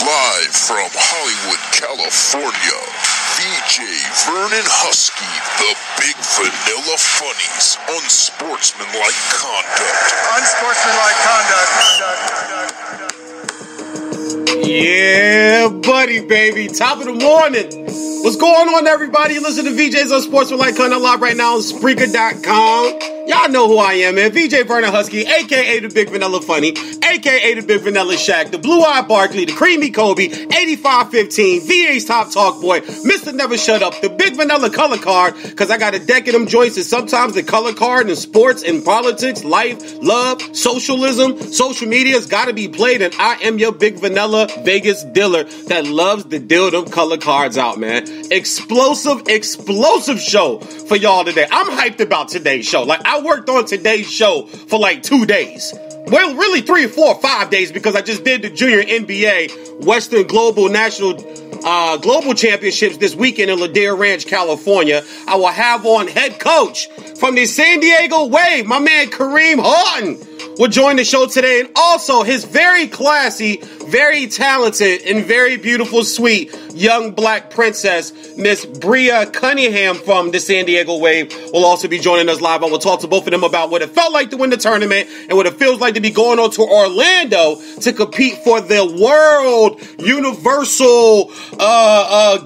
Live from Hollywood, California, VJ Vernon Husky, the Big Vanilla Funnies, Unsportsmanlike Conduct. Yeah, buddy, baby. Top of the morning. What's going on, everybody? Listen to VJ's Unsportsmanlike Conduct live right now on Spreaker.com. Y'all know who I am, man. VJ Vernon Husky, a.k.a. the Big Vanilla Funny, a.k.a. the Big Vanilla Shaq, the Blue-Eyed Barkley, the Creamy Kobe, 8515, VA's Top Talk Boy, Mr. Never Shut Up, the Big Vanilla Color Card, because I got a deck of them joints, and sometimes the color card in sports and politics, life, love, socialism, social media's got to be played, and I am your Big Vanilla Vegas dealer that loves to deal them color cards out, man. Explosive show for y'all today. I'm hyped about today's show. Like, I worked on today's show for like 2 days. Well, really 3 or 4 or 5 days because I just did the Junior NBA Western Global National Global Championships this weekend in Ladera Ranch, California. I will have on head coach from the San Diego Wave, my man Kareem Horton, will join the show today, and also his very classy, very talented, and very beautiful, sweet young black princess, Miss Bria Cunningham from the San Diego Wave, will also be joining us live. I will talk to both of them about what it felt like to win the tournament and what it feels like to be going on to Orlando to compete for the World Universal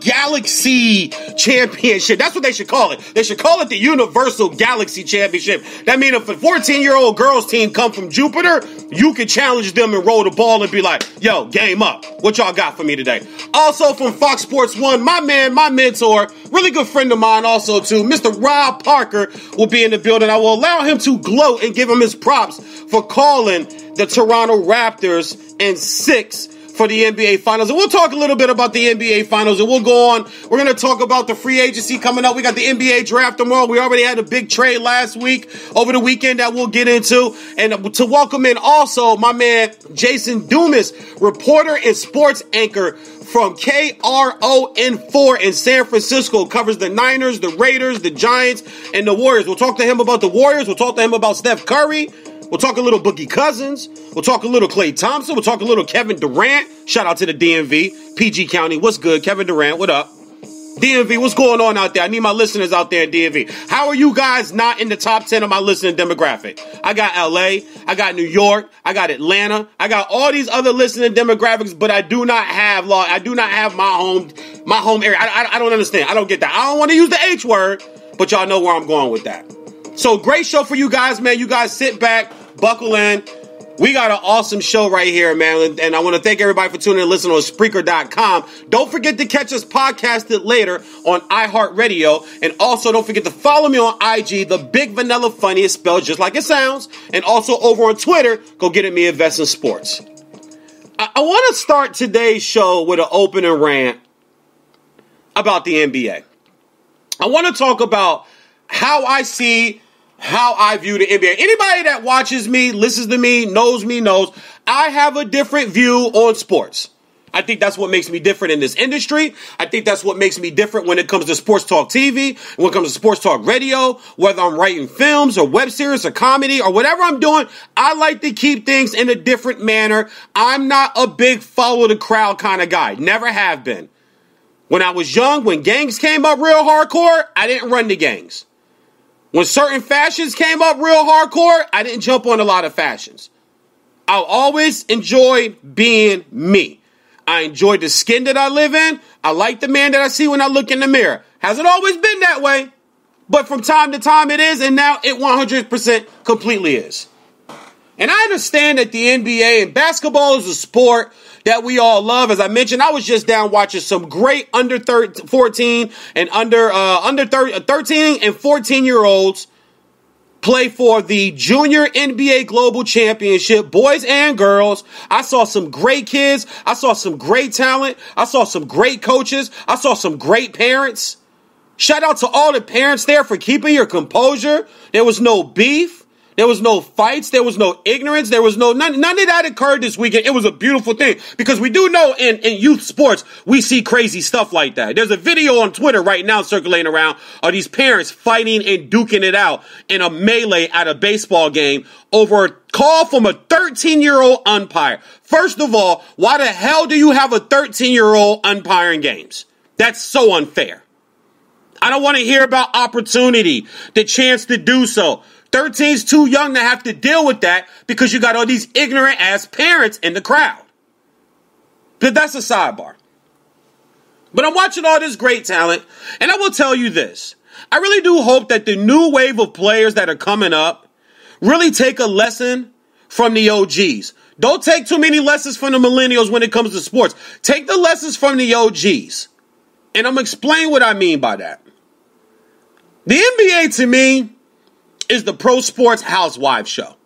Galaxy Championship. That's what they should call it. They should call it the Universal Galaxy Championship. That means if a 14-year-old girls team come from Jupiter, you can challenge them and roll the ball and be like, yo, game up. What y'all got for me today? Also from Fox Sports 1, my man, my mentor, really good friend of mine also too, Mr. Rob Parker will be in the building. I will allow him to gloat and give him his props for calling the Toronto Raptors in 6 for the NBA Finals. And we'll talk a little bit about the NBA Finals, and we'll go on. We're going to talk about the free agency coming up. We got the NBA draft tomorrow. We already had a big trade last week, over the weekend, that we'll get into. And to welcome in also my man, Jason Dumas, reporter and sports anchor from KRON4 in San Francisco, covers the Niners, the Raiders, the Giants, and the Warriors. We'll talk to him about the Warriors. We'll talk to him about Steph Curry. We'll talk a little Boogie Cousins. We'll talk a little Klay Thompson. We'll talk a little Kevin Durant. Shout out to the DMV, PG County. What's good, Kevin Durant? What up? DMV, what's going on out there? I need my listeners out there in DMV. How are you guys not in the top 10 of my listening demographic? I got LA, I got New York, I got Atlanta, I got all these other listening demographics, but I do not have my home area. I don't understand. I don't get that. I don't want to use the H word, but y'all know where I'm going with that. So great show for you guys, man. You guys sit back, buckle in. We got an awesome show right here, man. And I want to thank everybody for tuning in and listening on Spreaker.com. Don't forget to catch us podcasted later on iHeartRadio. And also don't forget to follow me on IG, The Big Vanilla Funny, is spelled just like it sounds. And also over on Twitter, go get at me, Invest in Sports. I want to start today's show with an opening rant about the NBA. I want to talk about how I view the NBA. Anybody that watches me, listens to me, knows I have a different view on sports. I think that's what makes me different in this industry. I think that's what makes me different when it comes to sports talk TV, when it comes to sports talk radio, whether I'm writing films or web series or comedy or whatever I'm doing. I like to keep things in a different manner. I'm not a big follow the crowd kind of guy. Never have been. When I was young, when gangs came up real hardcore, I didn't run the gangs. When certain fashions came up real hardcore, I didn't jump on a lot of fashions. I always enjoyed being me. I enjoyed the skin that I live in. I like the man that I see when I look in the mirror. Hasn't always been that way, but from time to time it is, and now it 100% completely is. And I understand that the NBA and basketball is a sport that we all love. As I mentioned, I was just down watching some great under 14 and under 13 and 14-year-olds play for the Junior NBA Global Championship, boys and girls. I saw some great kids. I saw some great talent. I saw some great coaches. I saw some great parents. Shout out to all the parents there for keeping your composure. There was no beef. There was no fights. There was no ignorance. There was none of that occurred this weekend. It was a beautiful thing because we do know in youth sports, we see crazy stuff like that. There's a video on Twitter right now circulating around of these parents fighting and duking it out in a melee at a baseball game over a call from a 13-year-old umpire. First of all, why the hell do you have a 13-year-old umpiring games? That's so unfair. I don't want to hear about opportunity, the chance to do so. 13's too young to have to deal with that because you got all these ignorant ass parents in the crowd. But that's a sidebar. But I'm watching all this great talent, and I will tell you this. I really do hope that the new wave of players that are coming up really take a lesson from the OGs. Don't take too many lessons from the millennials when it comes to sports. Take the lessons from the OGs. And I'm going to explain what I mean by that. The NBA, to me, is the pro sports housewives show.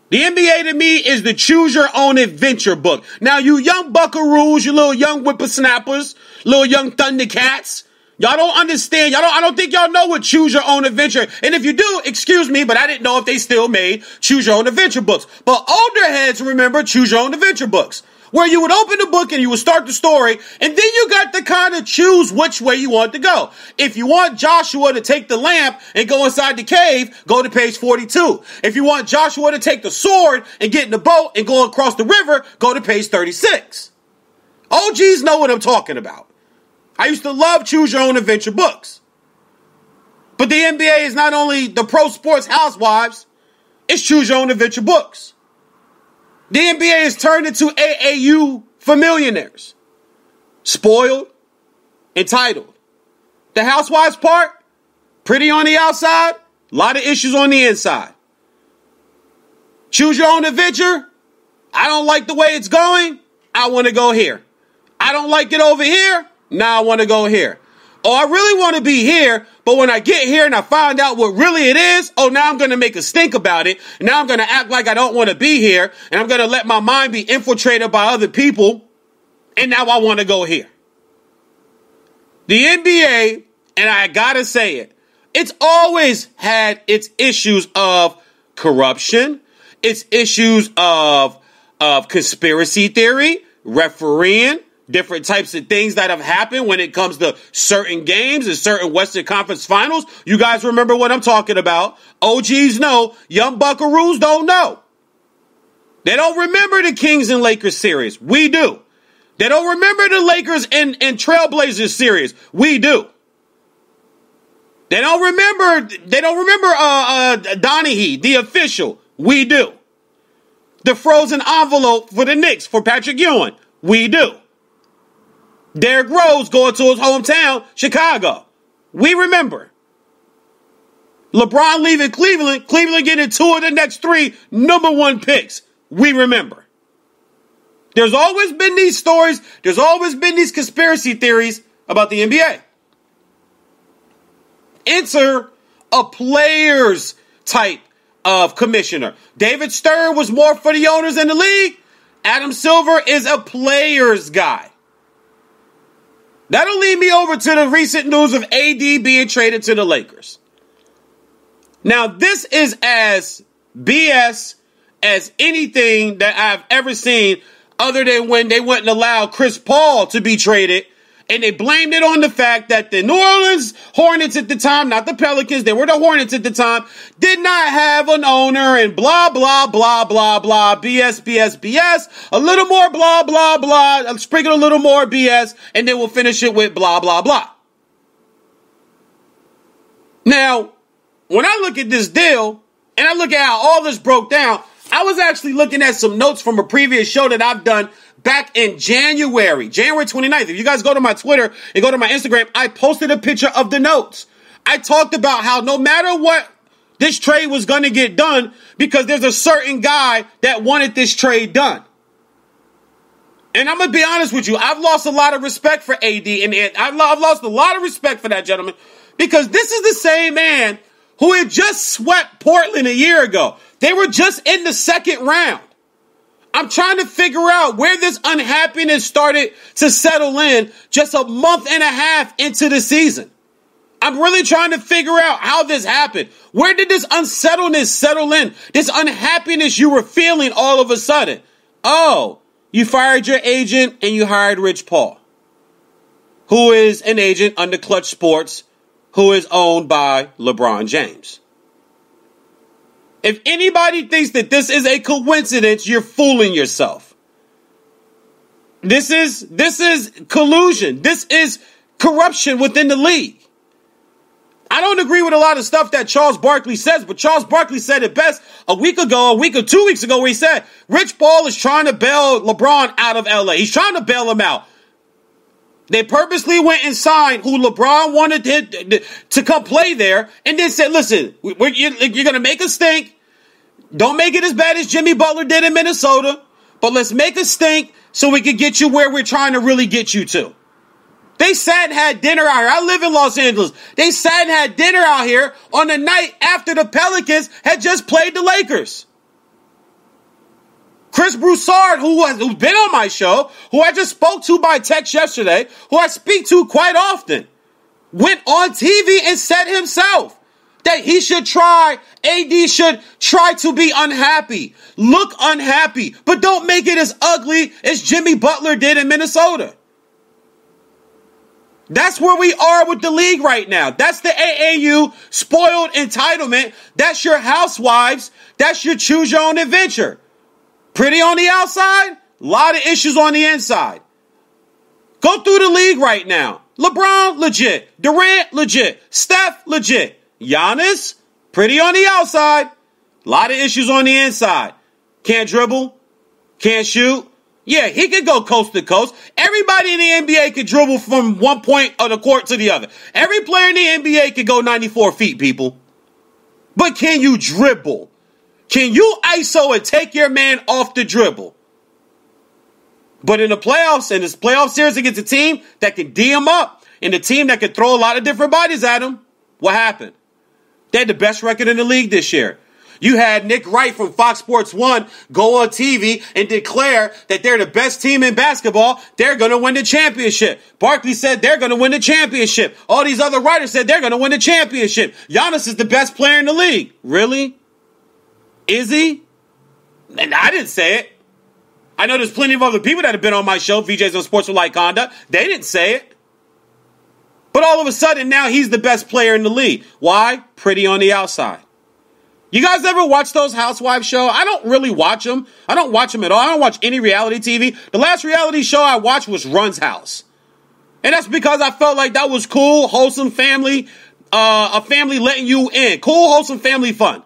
The NBA to me is the choose your own adventure book. Now, you young buckaroos, you little young whippersnappers, little young thundercats, y'all don't understand. I don't think y'all know what choose your own adventure. And if you do, excuse me, but I didn't know if they still made choose your own adventure books. But older heads remember choose your own adventure books, where you would open the book and you would start the story, and then you got to kind of choose which way you want to go. If you want Joshua to take the lamp and go inside the cave, go to page 42. If you want Joshua to take the sword and get in the boat and go across the river, go to page 36. OGs know what I'm talking about. I used to love choose your own adventure books. But the NBA is not only the pro sports housewives, it's choose your own adventure books. The NBA has turned into AAU for millionaires. Spoiled, entitled. The housewives part, pretty on the outside, a lot of issues on the inside. Choose your own adventure. I don't like the way it's going. I want to go here. I don't like it over here. Now I want to go here. Oh, I really want to be here, but when I get here and I find out what really it is, oh, now I'm going to make a stink about it. Now I'm going to act like I don't want to be here, and I'm going to let my mind be infiltrated by other people, and now I want to go here. The NBA, and I got to say it, it's always had its issues of corruption, its issues of conspiracy theory, refereeing, different types of things that have happened when it comes to certain games and certain Western Conference finals. You guys remember what I'm talking about. OGs know. Young buckaroos don't know. They don't remember the Kings and Lakers series. We do. They don't remember the Lakers and Trailblazers series. We do. They don't remember Donaghy, the official. We do. The frozen envelope for the Knicks for Patrick Ewing. We do. Derrick Rose going to his hometown, Chicago. We remember. LeBron leaving Cleveland. Cleveland getting 2 of the next 3 number 1 picks. We remember. There's always been these stories. There's always been these conspiracy theories about the NBA. Enter a players type of commissioner. David Stern was more for the owners in the league. Adam Silver is a players guy. That'll lead me over to the recent news of AD being traded to the Lakers. Now, this is as BS as anything that I've ever seen, other than when they wouldn't allow Chris Paul to be traded, and they blamed it on the fact that the New Orleans Hornets at the time, not the Pelicans, they were the Hornets at the time, did not have an owner and blah, blah, blah, blah, blah, BS, BS, BS, a little more blah, blah, blah, sprinkle a little more BS, and then we'll finish it with blah, blah, blah. Now, when I look at this deal, and I look at how all this broke down, I was actually looking at some notes from a previous show that I've done back in January 29th. If you guys go to my Twitter and go to my Instagram, I posted a picture of the notes. I talked about how no matter what, this trade was going to get done because there's a certain guy that wanted this trade done. And I'm going to be honest with you. I've lost a lot of respect for AD, and I've lost a lot of respect for that gentleman because this is the same man who had just swept Portland a year ago. They were just in the second round. I'm trying to figure out where this unhappiness started to settle in just a month and a half into the season. I'm really trying to figure out how this happened. Where did this unsettledness settle in? This unhappiness you were feeling all of a sudden. Oh, you fired your agent and you hired Rich Paul, who is an agent under Clutch Sports, who is owned by LeBron James. If anybody thinks that this is a coincidence, you're fooling yourself. This is collusion. This is corruption within the league. I don't agree with a lot of stuff that Charles Barkley says, but Charles Barkley said it best a week or 2 weeks ago, where he said, Rich Paul is trying to bail LeBron out of LA. He's trying to bail him out. They purposely went and signed who LeBron wanted to come play there, and then said, listen, you're going to make us stink. Don't make it as bad as Jimmy Butler did in Minnesota, but let's make us stink so we can get you where we're trying to really get you to. They sat and had dinner out here. I live in Los Angeles. They sat and had dinner out here on the night after the Pelicans had just played the Lakers. Chris Broussard, who's been on my show, who I just spoke to by text yesterday, who I speak to quite often, went on TV and said himself that AD should try to be unhappy, look unhappy, but don't make it as ugly as Jimmy Butler did in Minnesota. That's where we are with the league right now. That's the AAU spoiled entitlement. That's your housewives. That's your choose your own adventure. Pretty on the outside, a lot of issues on the inside. Go through the league right now. LeBron, legit. Durant, legit. Steph, legit. Giannis, pretty on the outside, a lot of issues on the inside. Can't dribble, can't shoot. Yeah, he could go coast to coast. Everybody in the NBA could dribble from one point of the court to the other. Every player in the NBA could go 94 feet, people. But can you dribble? Can you ISO and take your man off the dribble? But in the playoffs, in this playoff series against a team that can D him up, and a team that can throw a lot of different bodies at him, what happened? They had the best record in the league this year. You had Nick Wright from Fox Sports 1 go on TV and declare that they're the best team in basketball. They're going to win the championship. Barkley said they're going to win the championship. All these other writers said they're going to win the championship. Giannis is the best player in the league. Really? Is he? And I didn't say it. I know there's plenty of other people that have been on my show, VJs on Sports with Light Conduct. They didn't say it. But all of a sudden, now he's the best player in the league. Why? Pretty on the outside. You guys ever watch those housewives show? I don't really watch them. I don't watch them at all. I don't watch any reality TV. The last reality show I watched was Run's House. And that's because I felt like that was cool, wholesome family, a family letting you in. Cool, wholesome family fun.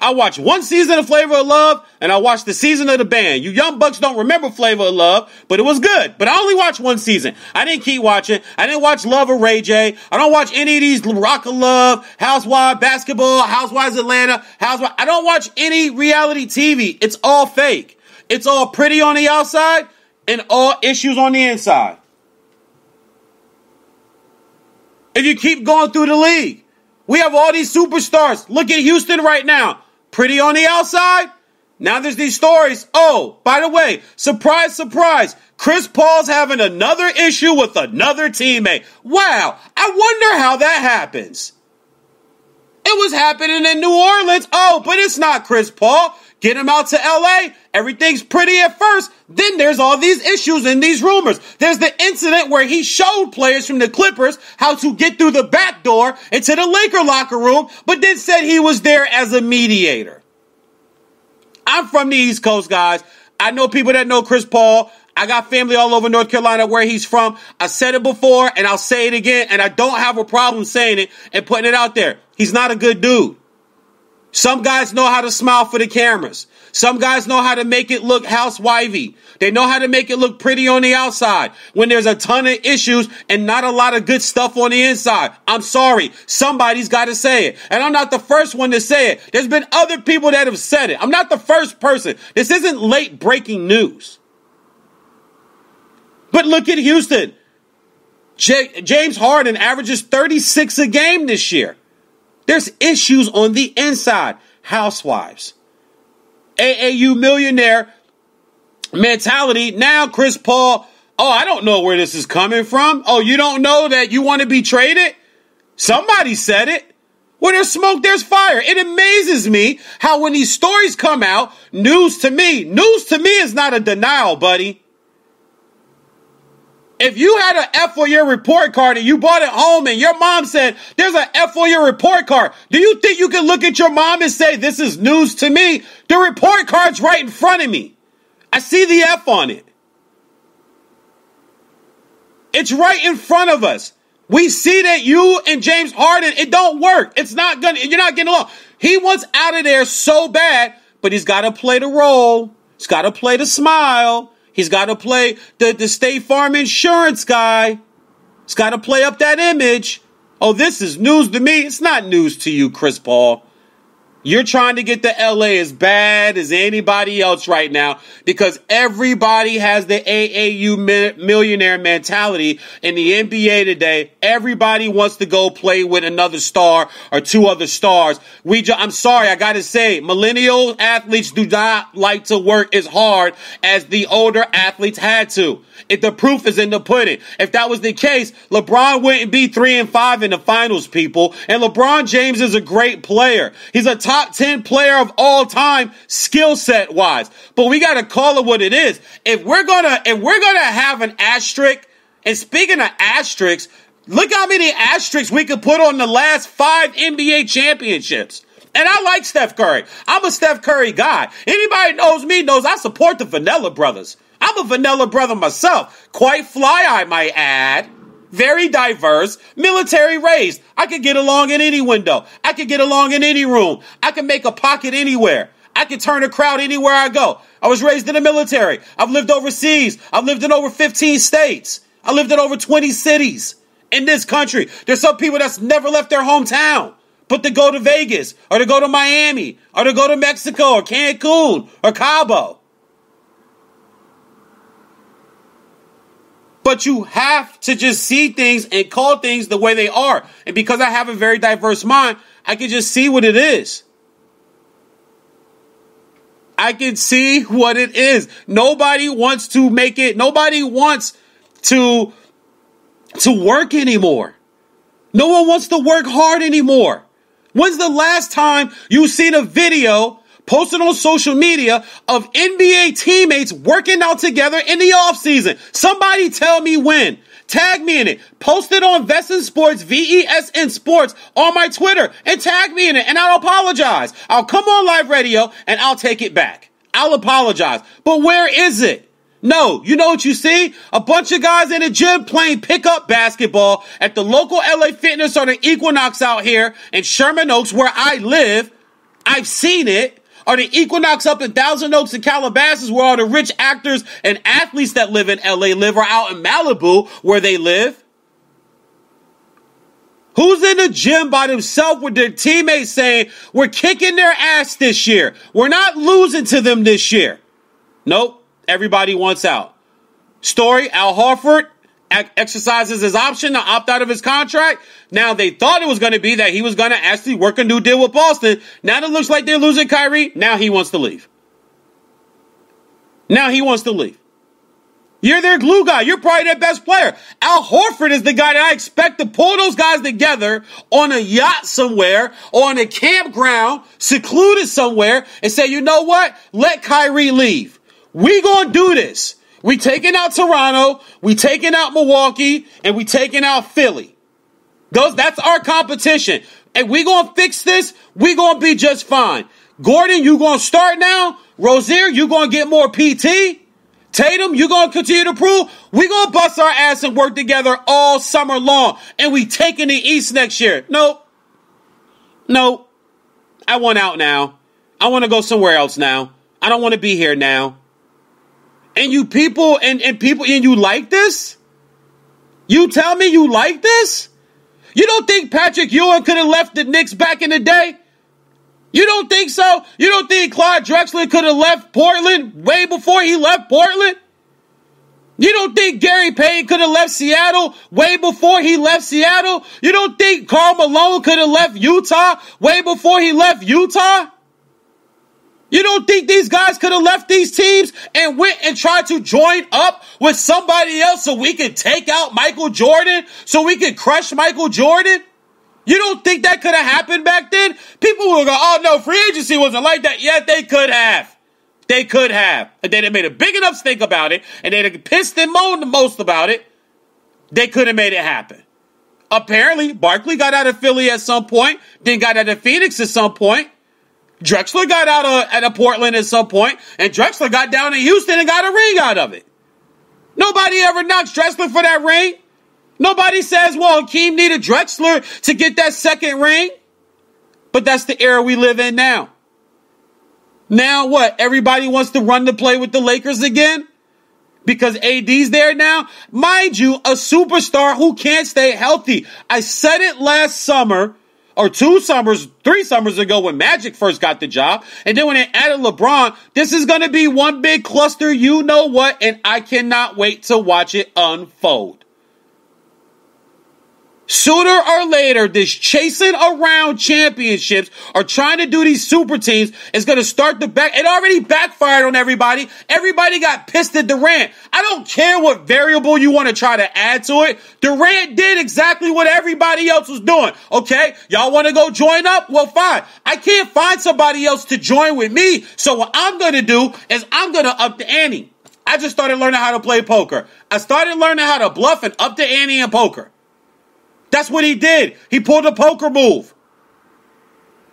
I watched one season of Flavor of Love, and I watched the season of The Band. You young bucks don't remember Flavor of Love, but it was good. But I only watched one season. I didn't keep watching. I didn't watch Love of Ray J. I don't watch any of these Rock of Love, Housewives Basketball, Housewives Atlanta, Housewives. I don't watch any reality TV. It's all fake. It's all pretty on the outside and all issues on the inside. If you keep going through the league, we have all these superstars. Look at Houston right now. Pretty on the outside. Now there's these stories. Oh, by the way, surprise, surprise. Chris Paul's having another issue with another teammate. Wow. I wonder how that happens. It was happening in New Orleans. Oh, but it's not Chris Paul. Get him out to LA. Everything's pretty at first. Then there's all these issues and these rumors. There's the incident where he showed players from the Clippers how to get through the back door into the Laker locker room, but then said he was there as a mediator. I'm from the East Coast, guys. I know people that know Chris Paul. I got family all over North Carolina where he's from. I said it before and I'll say it again, and I don't have a problem saying it and putting it out there. He's not a good dude. Some guys know how to smile for the cameras. Some guys know how to make it look housewifey. They know how to make it look pretty on the outside when there's a ton of issues and not a lot of good stuff on the inside. I'm sorry. Somebody's got to say it. And I'm not the first one to say it. There's been other people that have said it. I'm not the first person. This isn't late breaking news. But look at Houston. James Harden averages 36 a game this year. There's issues on the inside. Housewives. AAU millionaire mentality. Now Chris Paul, oh, I don't know where this is coming from. Oh, you don't know that you want to be traded? Somebody said it. Where there's smoke, there's fire. It amazes me how when these stories come out, news to me is not a denial, buddy. If you had an F on your report card and you brought it home and your mom said, there's an F on your report card, do you think you can look at your mom and say, this is news to me? The report card's right in front of me. I see the F on it. It's right in front of us. We see that you and James Harden, it don't work. You're not getting along. He wants out of there so bad, but he's got to play the role. He's got to play the smile. He's got to play the State Farm insurance guy. He's got to play up that image. Oh, this is news to me. It's not news to you, Chris Paul. You're trying to get to LA as bad as anybody else right now because everybody has the AAU millionaire mentality in the NBA today. Everybody wants to go play with another star or two other stars. I'm sorry, I got to say, millennial athletes do not like to work as hard as the older athletes had to. If the proof is in the pudding. If that was the case, LeBron wouldn't be 3-5 in the finals, people. And LeBron James is a great player. He's a top 10 player of all time, skill set wise. But we got to call it what it is. If we're gonna have an asterisk, and speaking of asterisks, look how many asterisks we could put on the last 5 NBA championships. And I like Steph Curry. I'm a Steph Curry guy. Anybody knows me knows I support the Vanilla Brothers. I'm a Vanilla brother myself. Quite fly, I might add. Very diverse. Military raised. I could get along in any window. I could get along in any room. I can make a pocket anywhere. I can turn a crowd anywhere I go. I was raised in the military. I've lived overseas. I've lived in over 15 states. I lived in over 20 cities in this country. There's some people that's never left their hometown, but to go to Vegas or to go to Miami or to go to Mexico or Cancun or Cabo. But you have to just see things and call things the way they are. And because I have a very diverse mind, I can just see what it is. I can see what it is. Nobody wants to make it. Nobody wants to work anymore. No one wants to work hard anymore. When's the last time you seen a video posted on social media of NBA teammates working out together in the offseason? Somebody tell me when. Tag me in it. Post it on Vesn Sports, VESN Sports, on my Twitter, and tag me in it, and I'll apologize. I'll come on live radio, and I'll take it back. I'll apologize. But where is it? No, you know what you see? A bunch of guys in the gym playing pickup basketball at the local LA Fitness or the Equinox out here in Sherman Oaks, where I live. I've seen it. Or the Equinox up in Thousand Oaks and Calabasas, where all the rich actors and athletes that live in LA live, or out in Malibu where they live. Who's in the gym by themselves with their teammates saying, we're kicking their ass this year. We're not losing to them this year. Nope. Everybody wants out. Story, Al Horford exercises his option to opt out of his contract. Now, they thought it was going to be that he was going to actually work a new deal with Boston. Now it looks like they're losing Kyrie. Now he wants to leave. You're their glue guy. You're probably their best player. Al Horford is the guy that I expect to pull those guys together on a yacht somewhere or on a campground, secluded somewhere, and say, you know what? Let Kyrie leave. We gonna do this. We taking out Toronto, we taking out Milwaukee, and we taking out Philly. That's our competition. And we gonna fix this. We gonna be just fine. Gordon, you gonna start now. Rozier, you gonna get more PT. Tatum, you gonna continue to prove. We gonna bust our ass and work together all summer long. And we taking the East next year. Nope. I want out now. I want to go somewhere else now. I don't want to be here now. And you people, and you like this? You tell me you like this? You don't think Patrick Ewing could have left the Knicks back in the day? You don't think so? You don't think Clyde Drexler could have left Portland way before he left Portland? You don't think Gary Payton could have left Seattle way before he left Seattle? You don't think Karl Malone could have left Utah way before he left Utah? You don't think these guys could have left these teams and went and tried to join up with somebody else so we could take out Michael Jordan, so we could crush Michael Jordan? You don't think that could have happened back then? People will go, oh no, free agency wasn't like that. Yeah, they could have. They could have. If they'd have made a big enough stink about it, and they'd have pissed and moaned the most about it, they could have made it happen. Apparently, Barkley got out of Philly at some point, then got out of Phoenix at some point. Drexler got out of Portland at some point, and Drexler got down to Houston and got a ring out of it. Nobody ever knocks Drexler for that ring. Nobody says, well, Hakeem needed Drexler to get that second ring. But that's the era we live in now. Now what? Everybody wants to run the play with the Lakers again? Because AD's there now? Mind you, a superstar who can't stay healthy. I said it last summer, or 3 summers ago when Magic first got the job. And then when they added LeBron, this is going to be one big cluster, you know what? And I cannot wait to watch it unfold. Sooner or later, this chasing around championships or trying to do these super teams is going to start to back. It already backfired on everybody. Everybody got pissed at Durant. I don't care what variable you want to try to add to it. Durant did exactly what everybody else was doing. Okay, y'all want to go join up? Well, fine. I can't find somebody else to join with me. So what I'm going to do is I'm going to up the ante. I just started learning how to play poker. I started learning how to bluff and up the ante in poker. That's what he did. He pulled a poker move.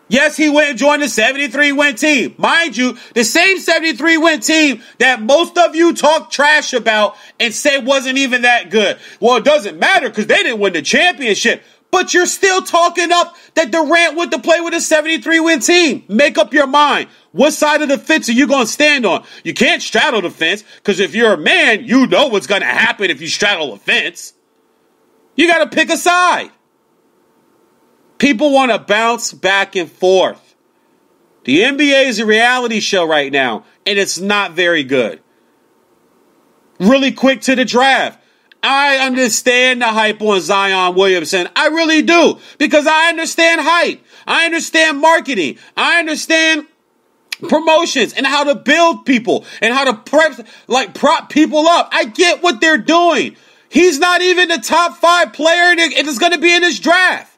Yes, he went and joined the 73-win team. Mind you, the same 73-win team that most of you talk trash about and say wasn't even that good. Well, it doesn't matter because they didn't win the championship. But you're still talking up that Durant went to play with a 73-win team. Make up your mind. What side of the fence are you going to stand on? You can't straddle the fence because if you're a man, you know what's going to happen if you straddle a fence. You got to pick a side. People want to bounce back and forth. The NBA is a reality show right now, and it's not very good. Really quick to the draft. I understand the hype on Zion Williamson. I really do, because I understand hype. I understand marketing. I understand promotions and how to build people and how to prop people up. I get what they're doing. He's not even the top 5 player it is going to be in this draft.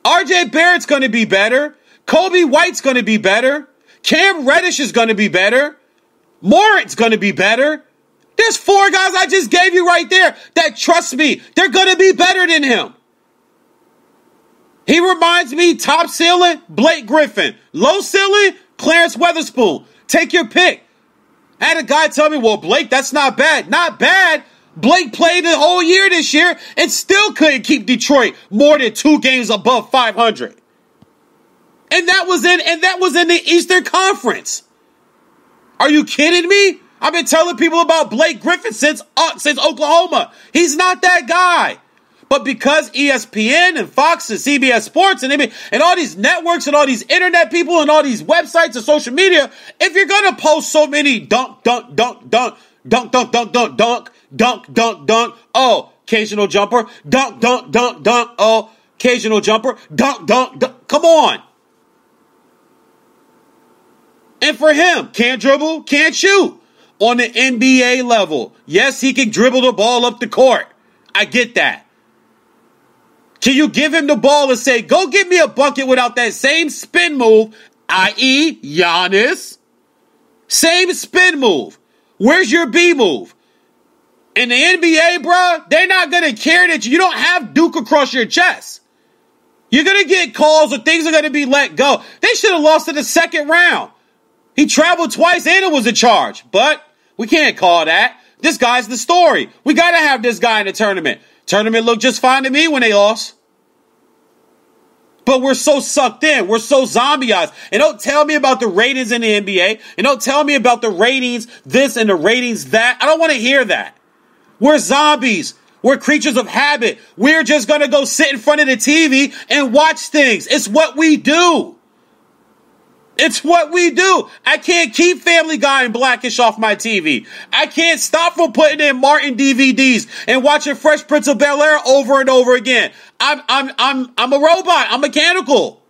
RJ Barrett's going to be better. Kobe White's going to be better. Cam Reddish is going to be better. Morant's going to be better. There's 4 guys I just gave you right there that, trust me, they're going to be better than him. He reminds me, top ceiling, Blake Griffin. Low ceiling, Clarence Weatherspoon. Take your pick. I had a guy tell me, well, Blake, that's not bad. Not bad. Blake played the whole year this year and still couldn't keep Detroit more than 2 games above 500. And that was in the Eastern Conference. Are you kidding me? I've been telling people about Blake Griffin since Oklahoma. He's not that guy. But because ESPN and Fox and CBS Sports and all these networks and all these internet people and all these websites and social media, if you're going to post so many dunk, oh, occasional jumper, dunk, oh, occasional jumper, dunk, come on. And for him, can't dribble, can't shoot. On the NBA level, yes, he can dribble the ball up the court. I get that. Can you give him the ball and say, go get me a bucket without that same spin move, i.e. Giannis? Same spin move. Where's your B move? In the NBA, bro, they're not going to care that you don't have Duke across your chest. You're going to get calls or things are going to be let go. They should have lost in the second round. He traveled twice and it was a charge. But we can't call that. This guy's the story. We got to have this guy in the tournament. Tournament looked just fine to me when they lost. But we're so sucked in. We're so zombieized. And don't tell me about the ratings in the NBA. And don't tell me about the ratings this and the ratings that. I don't want to hear that. We're zombies. We're creatures of habit. We're just going to go sit in front of the TV and watch things. It's what we do. It's what we do. I can't keep Family Guy and Blackish off my TV. I can't stop from putting in Martin DVDs and watching Fresh Prince of Bel-Air over and over again. I'm a robot. I'm mechanical.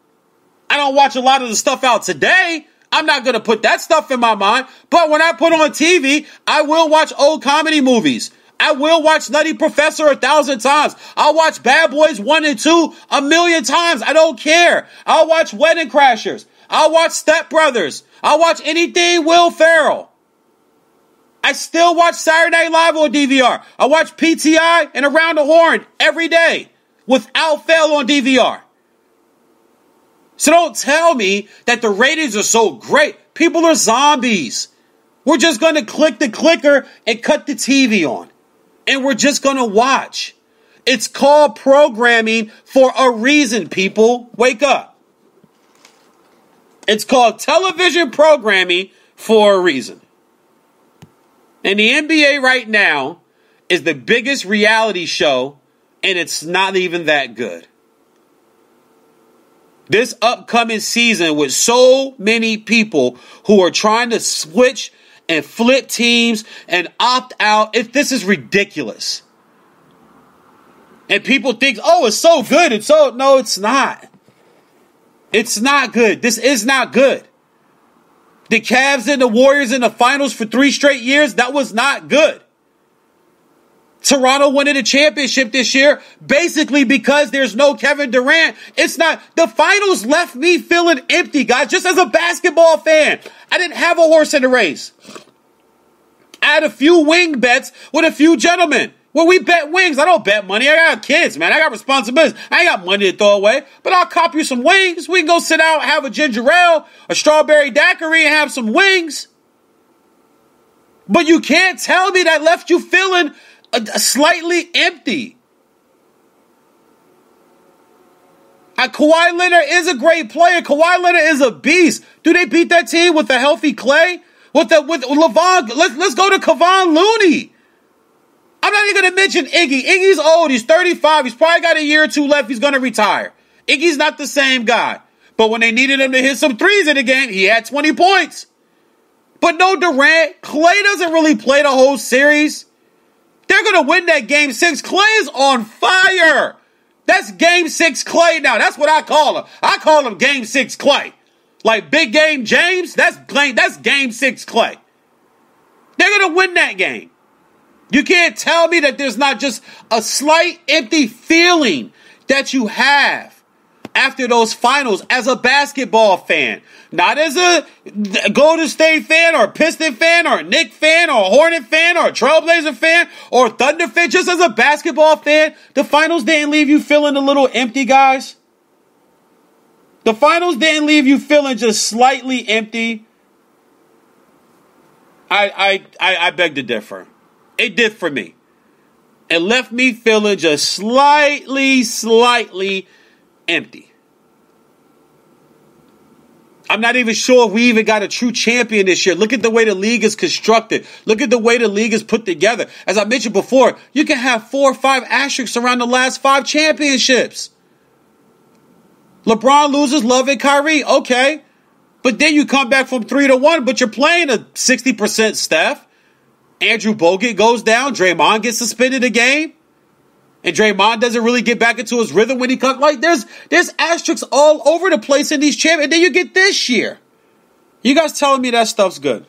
I don't watch a lot of the stuff out today. I'm not going to put that stuff in my mind. But when I put on TV, I will watch old comedy movies. I will watch Nutty Professor 1,000 times. I'll watch Bad Boys 1 and 2 a million times. I don't care. I'll watch Wedding Crashers. I'll watch Step Brothers. I'll watch anything Will Ferrell. I still watch Saturday Night Live on DVR. I watch PTI and Around the Horn every day without fail on DVR. So don't tell me that the ratings are so great. People are zombies. We're just going to click the clicker and cut the TV on. And we're just going to watch. It's called programming for a reason, people. Wake up. It's called television programming for a reason. And the NBA right now is the biggest reality show, and it's not even that good. This upcoming season with so many people who are trying to switch and flip teams and opt out, this is ridiculous. And people think, oh, it's so good. No, it's not. It's not good. This is not good. The Cavs and the Warriors in the finals for 3 straight years, that was not good. Toronto winning the championship this year, basically because there's no Kevin Durant. It's not. The finals left me feeling empty, guys, just as a basketball fan. I didn't have a horse in the race. I had a few wing bets with a few gentlemen. Well, we bet wings. I don't bet money. I got kids, man. I got responsibilities. I ain't got money to throw away. But I'll cop you some wings. We can go sit out, have a ginger ale, a strawberry daiquiri, and have some wings. But you can't tell me that left you feeling slightly empty. Kawhi Leonard is a great player. Kawhi Leonard is a beast. Do they beat that team with a healthy Clay? With LeVon? Let's go to Kevon Looney. I'm not even going to mention Iggy. Iggy's old. He's 35. He's probably got a year or two left. He's going to retire. Iggy's not the same guy. But when they needed him to hit some threes in the game, he had 20 points. But no Durant. Clay doesn't really play the whole series. They're going to win that game 6. Clay is on fire. That's game 6 Clay now. That's what I call him. I call him game 6 Clay. Like big game James, that's game 6 Clay. They're going to win that game. You can't tell me that there's not just a slight empty feeling that you have after those finals as a basketball fan. Not as a Golden State fan or a Piston fan or a Knicks fan or a Hornet fan or a Trailblazer fan or a Thunder fan. Just as a basketball fan, the finals didn't leave you feeling a little empty, guys. The finals didn't leave you feeling just slightly empty. I beg to differ. It did for me. It left me feeling just slightly empty. I'm not even sure if we even got a true champion this year. Look at the way the league is constructed. Look at the way the league is put together. As I mentioned before, you can have 4 or 5 asterisks around the last 5 championships. LeBron loses, Love and Kyrie. Okay. But then you come back from 3-1, but you're playing a 60% Steph. Andrew Bogut goes down. Draymond gets suspended a game. And Draymond doesn't really get back into his rhythm when he comes. Like, there's asterisks all over the place in these champions. And then you get this year. You guys telling me that stuff's good.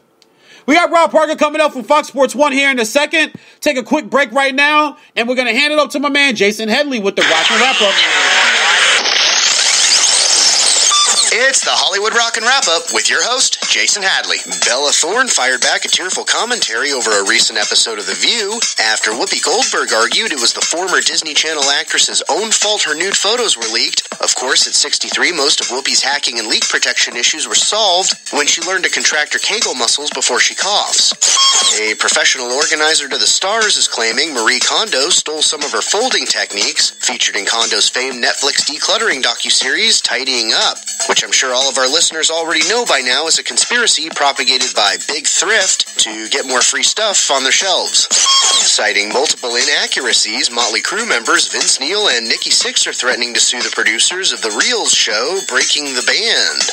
We got Rob Parker coming up from Fox Sports 1 here in a second. Take a quick break right now. And we're going to hand it up to my man, Jason Headley, with the Rock and Wrap Up. It's the Hollywood Rock and Wrap Up with your host, Jason Hadley. Bella Thorne fired back a tearful commentary over a recent episode of The View after Whoopi Goldberg argued it was the former Disney Channel actress's own fault her nude photos were leaked. Of course, at 63, most of Whoopi's hacking and leak protection issues were solved when she learned to contract her Kegel muscles before she coughs. A professional organizer to the stars is claiming Marie Kondo stole some of her folding techniques, featured in Kondo's famed Netflix decluttering docuseries Tidying Up, which I'm sure all of our listeners already know by now is a conspiracy propagated by Big Thrift to get more free stuff on their shelves. Citing multiple inaccuracies, Motley Crue members Vince Neil and Nikki Sixx are threatening to sue the producers of The Reels show Breaking the Band.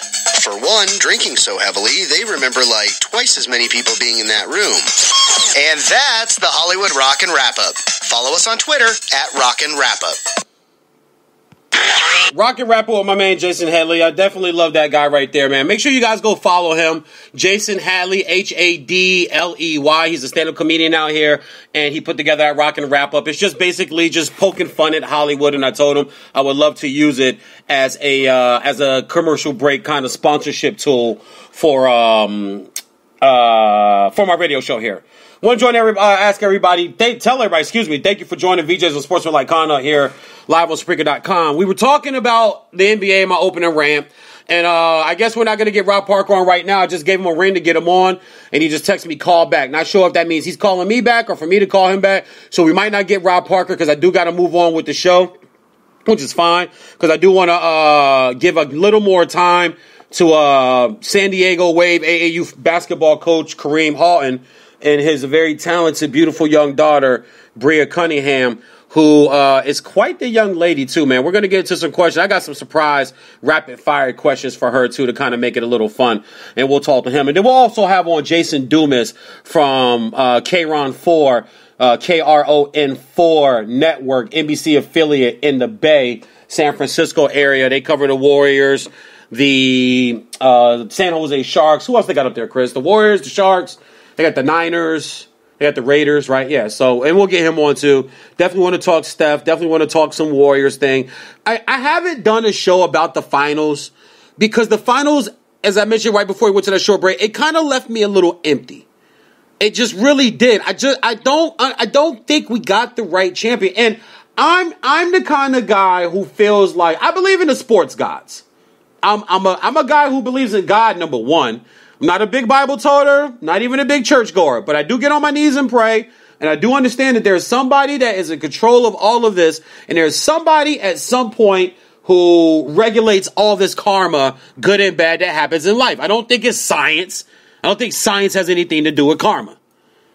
For one, drinking so heavily, they remember like twice as many people being in that room. And that's the Hollywood Rock and Wrap Up. Follow us on Twitter at Rock and Wrap Up. Rocket Rapper with my man Jason Hadley. I definitely love that guy right there, man. Make sure you guys go follow him. Jason Hadley, Hadley. He's a stand-up comedian out here, and he put together that Rock and Wrap Up. It's just basically just poking fun at Hollywood, and I told him I would love to use it as a commercial break kind of sponsorship tool for my radio show here. Want to join ask everybody, tell everybody, thank you for joining VJs on Sportsman Like Conduct here, live on Spreaker.com. We were talking about the NBA in my opening rant, and I guess we're not going to get Rob Parker on right now. I just gave him a ring to get him on, and he just texted me, call back. Not sure if that means he's calling me back or for me to call him back, so we might not get Rob Parker because I do got to move on with the show, which is fine, because I do want to give a little more time to San Diego Wave AAU basketball coach Kareem Halton and his very talented, beautiful young daughter, Bria Cunningham, who is quite the young lady, too, man. We're going to get into some questions. I got some surprise rapid-fire questions for her, too, to kind of make it a little fun, and we'll talk to him. And then we'll also have on Jason Dumas from KRON4, KRON4 Network, NBC affiliate in the Bay, San Francisco area. They cover the Warriors, the San Jose Sharks. Who else they got up there, Chris? The Warriors, the Sharks. They got the Niners. They got the Raiders, right? Yeah, so, and we'll get him on, too. Definitely want to talk Steph. Definitely want to talk some Warriors thing. I haven't done a show about the finals because the finals, as I mentioned right before we went to that short break, it kind of left me a little empty. It just really did. I don't think we got the right champion. And I'm the kind of guy who feels like, I believe in the sports gods. I'm a guy who believes in God, number one. I'm not a big Bible toter, not even a big churchgoer, but I do get on my knees and pray, and I do understand that there's somebody that is in control of all of this, and there's somebody at some point who regulates all this karma, good and bad, that happens in life. I don't think it's science. I don't think science has anything to do with karma.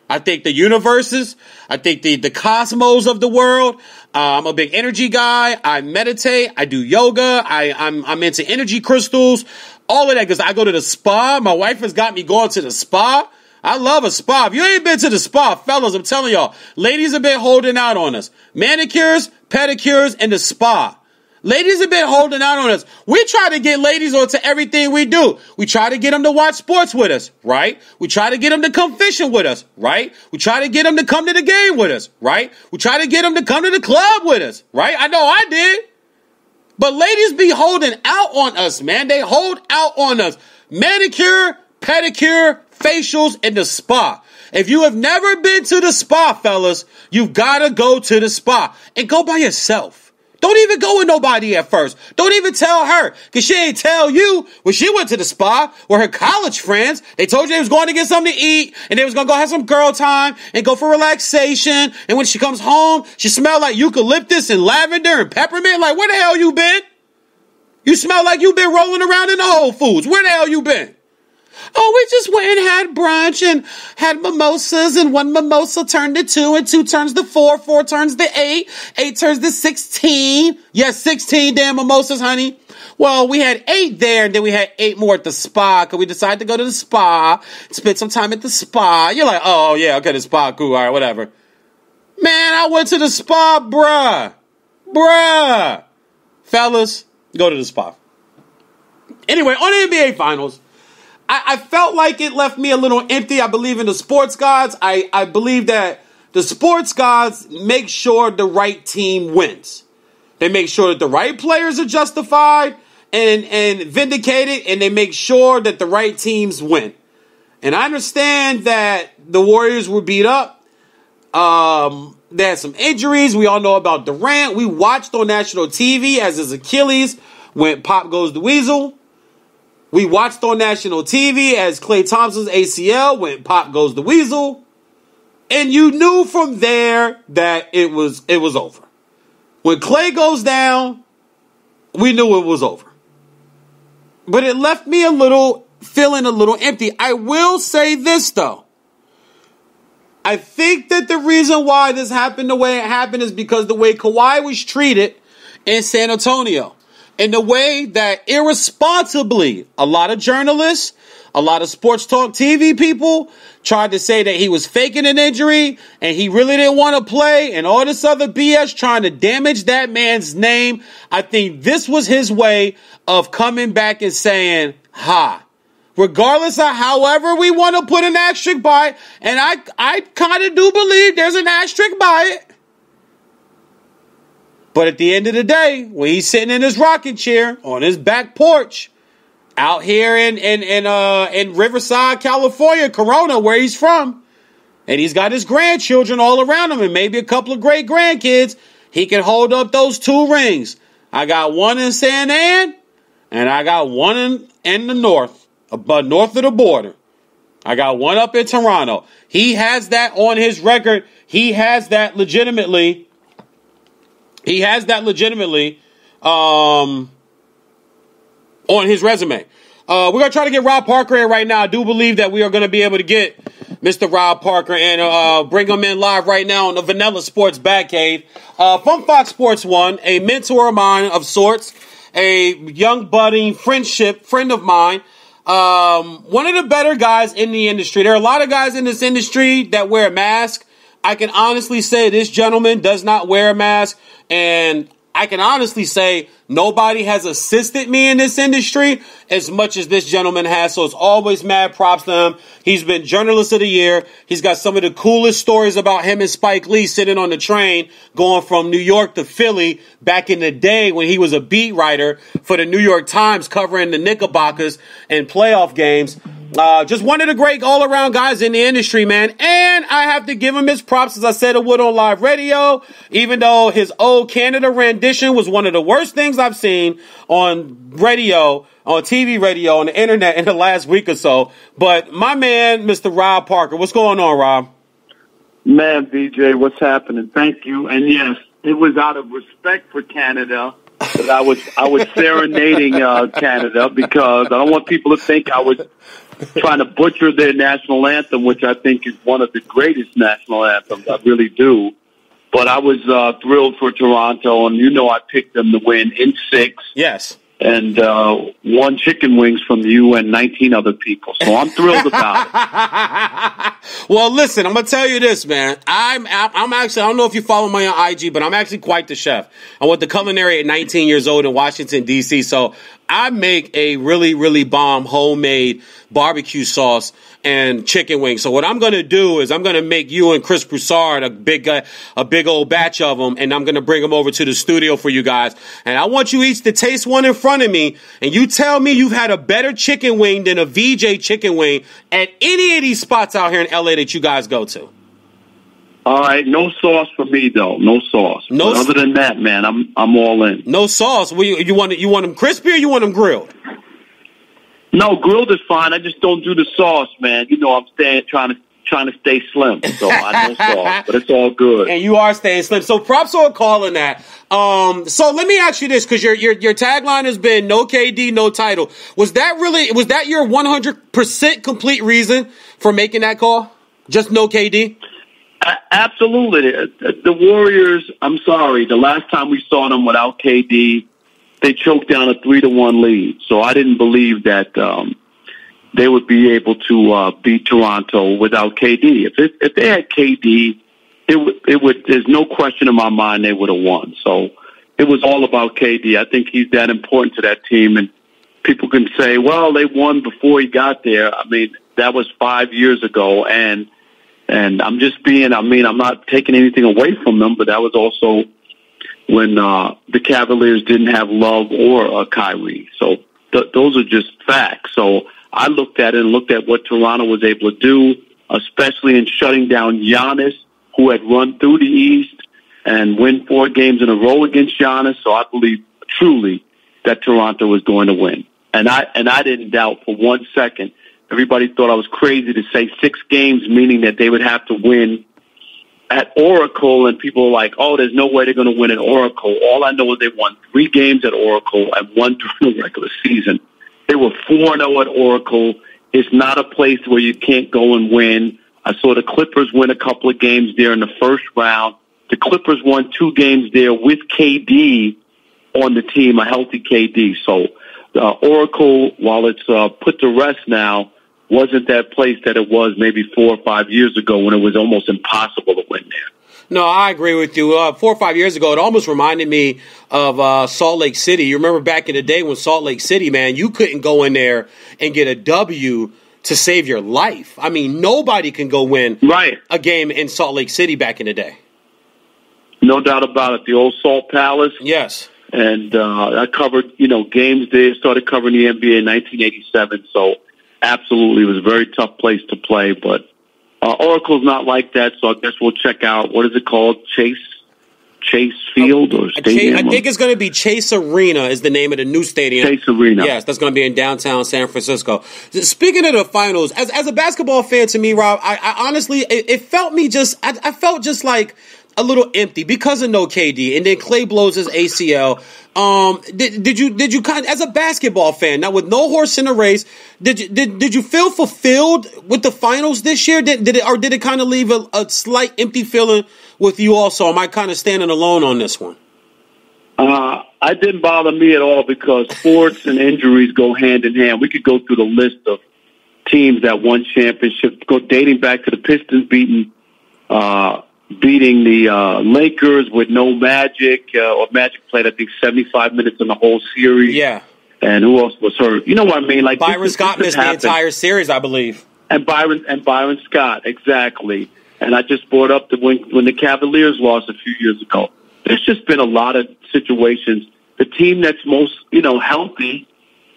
I think the universes, I think the cosmos of the world. I'm a big energy guy. I meditate. I do yoga. I'm into energy crystals. All of that because I go to the spa. My wife has got me going to the spa. I love a spa. If you ain't been to the spa, fellas, I'm telling y'all, ladies have been holding out on us. Manicures, pedicures, and the spa. Ladies have been holding out on us. We try to get ladies onto everything we do. We try to get them to watch sports with us, right? We try to get them to come fishing with us, right? We try to get them to come to the game with us, right? We try to get them to come to the club with us, right? I know I did. But ladies be holding out on us, man. They hold out on us. Manicure, pedicure, facials, and the spa. If you have never been to the spa, fellas, you've got to go to the spa. And go by yourself. Don't even go with nobody at first. Don't even tell her. Because she ain't tell you when she went to the spa with her college friends. They told you they was going to get something to eat. And they was going to go have some girl time and go for relaxation. And when she comes home, she smelled like eucalyptus and lavender and peppermint. Like, where the hell you been? You smell like you been rolling around in the Whole Foods. Where the hell you been? Oh, we just went and had brunch and had mimosas, and one mimosa turned to 2, and 2 turns to 4, 4 turns to 8, 8 turns to 16. Yes, 16 damn mimosas, honey. Well, we had 8 there, and then we had 8 more at the spa, because we decided to go to the spa, spend some time at the spa. You're like, oh, yeah, okay, the spa, cool, all right, whatever. Man, I went to the spa, bruh. Fellas, go to the spa. Anyway, on the NBA Finals, I felt like it left me a little empty. I believe in the sports gods. I believe that the sports gods make sure the right team wins. They make sure that the right players are justified and vindicated, and they make sure that the right teams win. And I understand that the Warriors were beat up. They had some injuries. We all know about Durant. We watched on national TV as his Achilles went pop goes the weasel. We watched on national TV as Klay Thompson's ACL went pop goes the weasel. And you knew from there that it was over. When Klay goes down, we knew it was over. But it left me feeling a little empty. I will say this, though. I think that the reason why this happened the way it happened is because the way Kawhi was treated in San Antonio. In the way that irresponsibly, a lot of journalists, a lot of sports talk TV people tried to say that he was faking an injury and he really didn't want to play and all this other BS trying to damage that man's name. I think this was his way of coming back and saying, regardless of however we want to put an asterisk by it, and I kind of do believe there's an asterisk by it. But at the end of the day, when he's sitting in his rocking chair on his back porch out here in Riverside, California, Corona, where he's from, and he's got his grandchildren all around him and maybe a couple of great grandkids, he can hold up those 2 rings. I got one in San Ann, and I got one in the north, but north of the border. I got one up in Toronto. He has that on his record. He has that legitimately on his resume. We're going to try to get Rob Parker in right now. I do believe that we are going to be able to get Mr. Rob Parker and bring him in live right now on the Vanilla Sports Batcave. From Fox Sports 1, a mentor of mine of sorts, a young budding friend of mine, one of the better guys in the industry. There are a lot of guys in this industry that wear a mask. I can honestly say this gentleman does not wear a mask, and I can honestly say nobody has assisted me in this industry as much as this gentleman has, so it's always mad props to him. He's been Journalist of the Year. He's got some of the coolest stories about him and Spike Lee sitting on the train going from New York to Philly back in the day when he was a beat writer for the New York Times covering the Knickerbockers and playoff games. Just one of the great all-around guys in the industry, man. And I have to give him his props, as I said it would on live radio, even though his old Canada rendition was one of the worst things I've seen on radio, on TV radio, on the internet in the last week or so. But my man, Mr. Rob Parker, what's going on, Rob? Man, BJ, what's happening? Thank you. And yes, it was out of respect for Canada that I was serenading Canada, because I don't want people to think I was trying to butcher their national anthem, which I think is one of the greatest national anthems. I really do. But I was thrilled for Toronto, and I picked them to win in 6. Yes. And 1 chicken wings from you and 19 other people. So I'm thrilled about it. Well, listen, I'm going to tell you this, man. I'm actually, I don't know if you follow me on IG, but I'm actually quite the chef. I went to culinary at 19 years old in Washington, D.C., so I make a really, really bomb homemade barbecue sauce and chicken wings. So what I'm going to do is I'm going to make you and Chris Broussard a big old batch of them, and I'm going to bring them over to the studio for you guys. And I want you each to taste one in front of me, and you tell me you've had a better chicken wing than a VJ chicken wing at any of these spots out here in LA that you guys go to. All right, no sauce for me though. No sauce. No. Other than that, man, I'm all in. No sauce. You want them crispy or you want them grilled? No, grilled is fine. I just don't do the sauce, man. I'm trying to stay slim, so I no sauce, but it's all good. And you are staying slim, so props on calling that. So let me ask you this, because your tagline has been no KD, no title. Was that your 100% complete reason for making that call? Just no KD? Absolutely. The Warriors, I'm sorry, the last time we saw them without KD, they choked down a 3-1 lead. So I didn't believe that they would be able to beat Toronto without KD. If they had KD, it would. There's no question in my mind they would have won. So it was all about KD. I think he's that important to that team. And people can say, well, they won before he got there. I mean, that was 5 years ago, and I'm I'm not taking anything away from them, but that was also when the Cavaliers didn't have Love or Kyrie. So those are just facts. So I looked at what Toronto was able to do, especially in shutting down Giannis, who had run through the East, and win 4 games in a row against Giannis. So I believe truly that Toronto was going to win. And I didn't doubt for 1 second. Everybody thought I was crazy to say 6 games, meaning that they would have to win at Oracle, and people were like, oh, there's no way they're going to win at Oracle. All I know is they won 3 games at Oracle and 1 during the regular season. They were 4-0 at Oracle. It's not a place where you can't go and win. I saw the Clippers win a couple of games there in the first round. The Clippers won 2 games there with KD on the team, a healthy KD. So Oracle, while it's put to rest now, wasn't that place that it was maybe 4 or 5 years ago when it was almost impossible to win there. No, I agree with you. 4 or 5 years ago, it almost reminded me of Salt Lake City. You remember back in the day when Salt Lake City, man, you couldn't go in there and get a W to save your life. I mean, nobody can go win a game in Salt Lake City back in the day. No doubt about it. The old Salt Palace. Yes. And I covered, games there. Started covering the NBA in 1987. So absolutely, it was a very tough place to play. But Oracle's not like that. So I guess we'll check out, what is it called? Chase Field or Stadium? I think it's going to be Chase Arena is the name of the new stadium. Chase Arena. Yes, that's going to be in downtown San Francisco. Speaking of the finals, as a basketball fan to me, Rob, I honestly, it felt me just, I felt just like a little empty because of no KD, and then Klay blows his ACL. Did you kind of, as a basketball fan, now with no horse in the race, did you feel fulfilled with the finals this year? Did it kind of leave a slight empty feeling with you also? Am I kind of standing alone on this one? It didn't bother me at all because sports and injuries go hand in hand. We could go through the list of teams that won championships, dating back to the Pistons beating the Lakers with no Magic, or Magic played, I think, 75 minutes in the whole series. Yeah. And who else was hurt? You know what I mean? Like Byron Scott missed the entire series, I believe. And Byron Scott, exactly. And I just brought up when the Cavaliers lost a few years ago. There's just been a lot of situations. The team that's most, healthy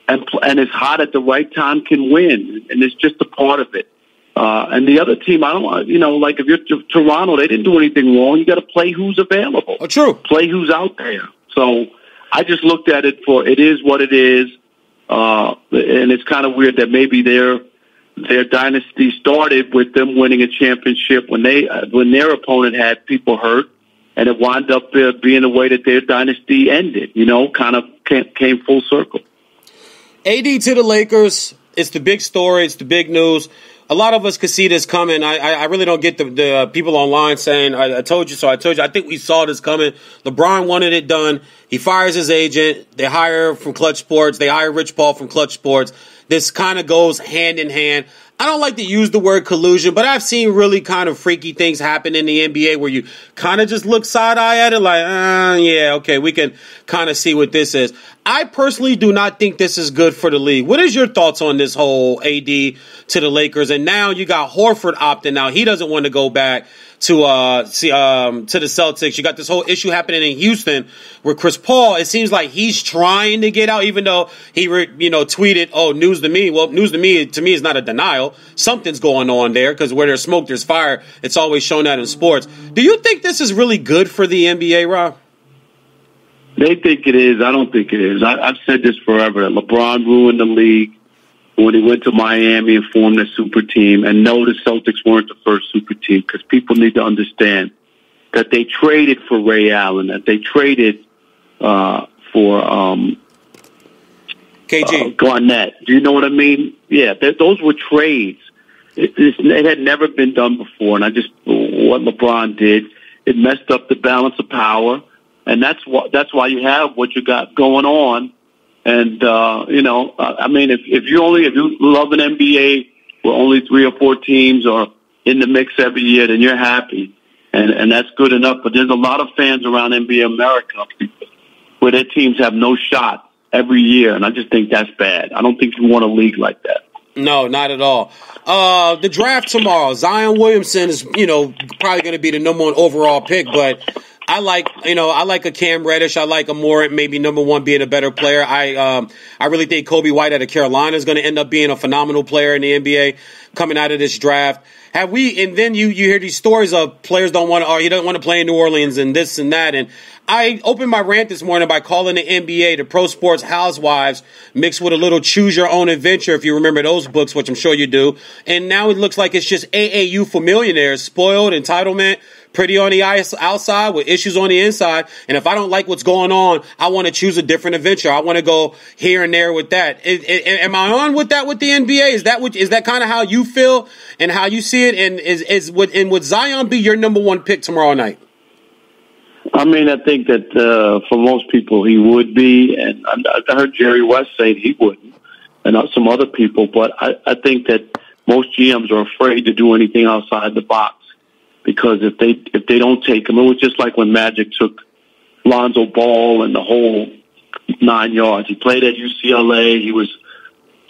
and is hot at the right time can win, and it's just a part of it. And the other team, I don't want, like if you're Toronto, they didn't do anything wrong. You got to play who's available. Oh, true. Play who's out there. So I just looked at it for it is what it is, and it's kind of weird that maybe their dynasty started with them winning a championship when their opponent had people hurt, and it wound up being the way that their dynasty ended. Kind of came full circle. AD to the Lakers. It's the big story. It's the big news. A lot of us could see this coming. I really don't get the people online saying, I told you so, I told you. I think we saw this coming. LeBron wanted it done. He fires his agent. They hire from Clutch Sports. They hire Rich Paul from Clutch Sports. This kind of goes hand in hand. I don't like to use the word collusion, but I've seen really kind of freaky things happen in the NBA where you kind of just look side-eye at it like, yeah, okay, we can kind of see what this is. I personally do not think this is good for the league. What is your thoughts on this whole AD to the Lakers? And now you got Horford opting out. He doesn't want to go back to the Celtics. You got this whole issue happening in Houston where Chris Paul, it seems like he's trying to get out, even though he tweeted, "Oh, news to me." Well, news to me is not a denial. Something's going on there because where there's smoke, there's fire. It's always shown that in sports. Do you think this is really good for the NBA, Rob? They think it is. I don't think it is. I've said this forever, that LeBron ruined the league when he went to Miami and formed a super team. And no, the Celtics weren't the first super team, because people need to understand that they traded for Ray Allen, that they traded for KG. Garnett. Do you know what I mean? Yeah, those were trades. It had never been done before, and what LeBron did, it messed up the balance of power, and that's why you have what you got going on. And I mean, if you love an NBA where only 3 or 4 teams are in the mix every year, then you're happy, and that's good enough. But there's a lot of fans around NBA America where their teams have no shot every year, and I just think that's bad. I don't think you want a league like that. No, not at all. The draft tomorrow, Zion Williamson is, probably going to be the number 1 overall pick, but I like a Cam Reddish. I like a Morant, maybe number 1 being a better player. I really think Kobe White out of Carolina is going to end up being a phenomenal player in the NBA coming out of this draft. And then you hear these stories of players he don't want to play in New Orleans and this and that. And I opened my rant this morning by calling the NBA the Pro Sports Housewives mixed with a little Choose Your Own Adventure, if you remember those books, which I'm sure you do. And now it looks like it's just AAU for millionaires, spoiled, entitlement, pretty on the outside with issues on the inside. And if I don't like what's going on, I want to choose a different adventure. I want to go here and there with that. Am I on with that with the NBA? Is that kind of how you feel and how you see it? And would Zion be your number 1 pick tomorrow night? I mean, I think that for most people he would be, and I heard Jerry West say he wouldn't, and some other people. But I think that most GMs are afraid to do anything outside the box because if they don't take him, it was just like when Magic took Lonzo Ball and the whole 9 yards. He played at UCLA.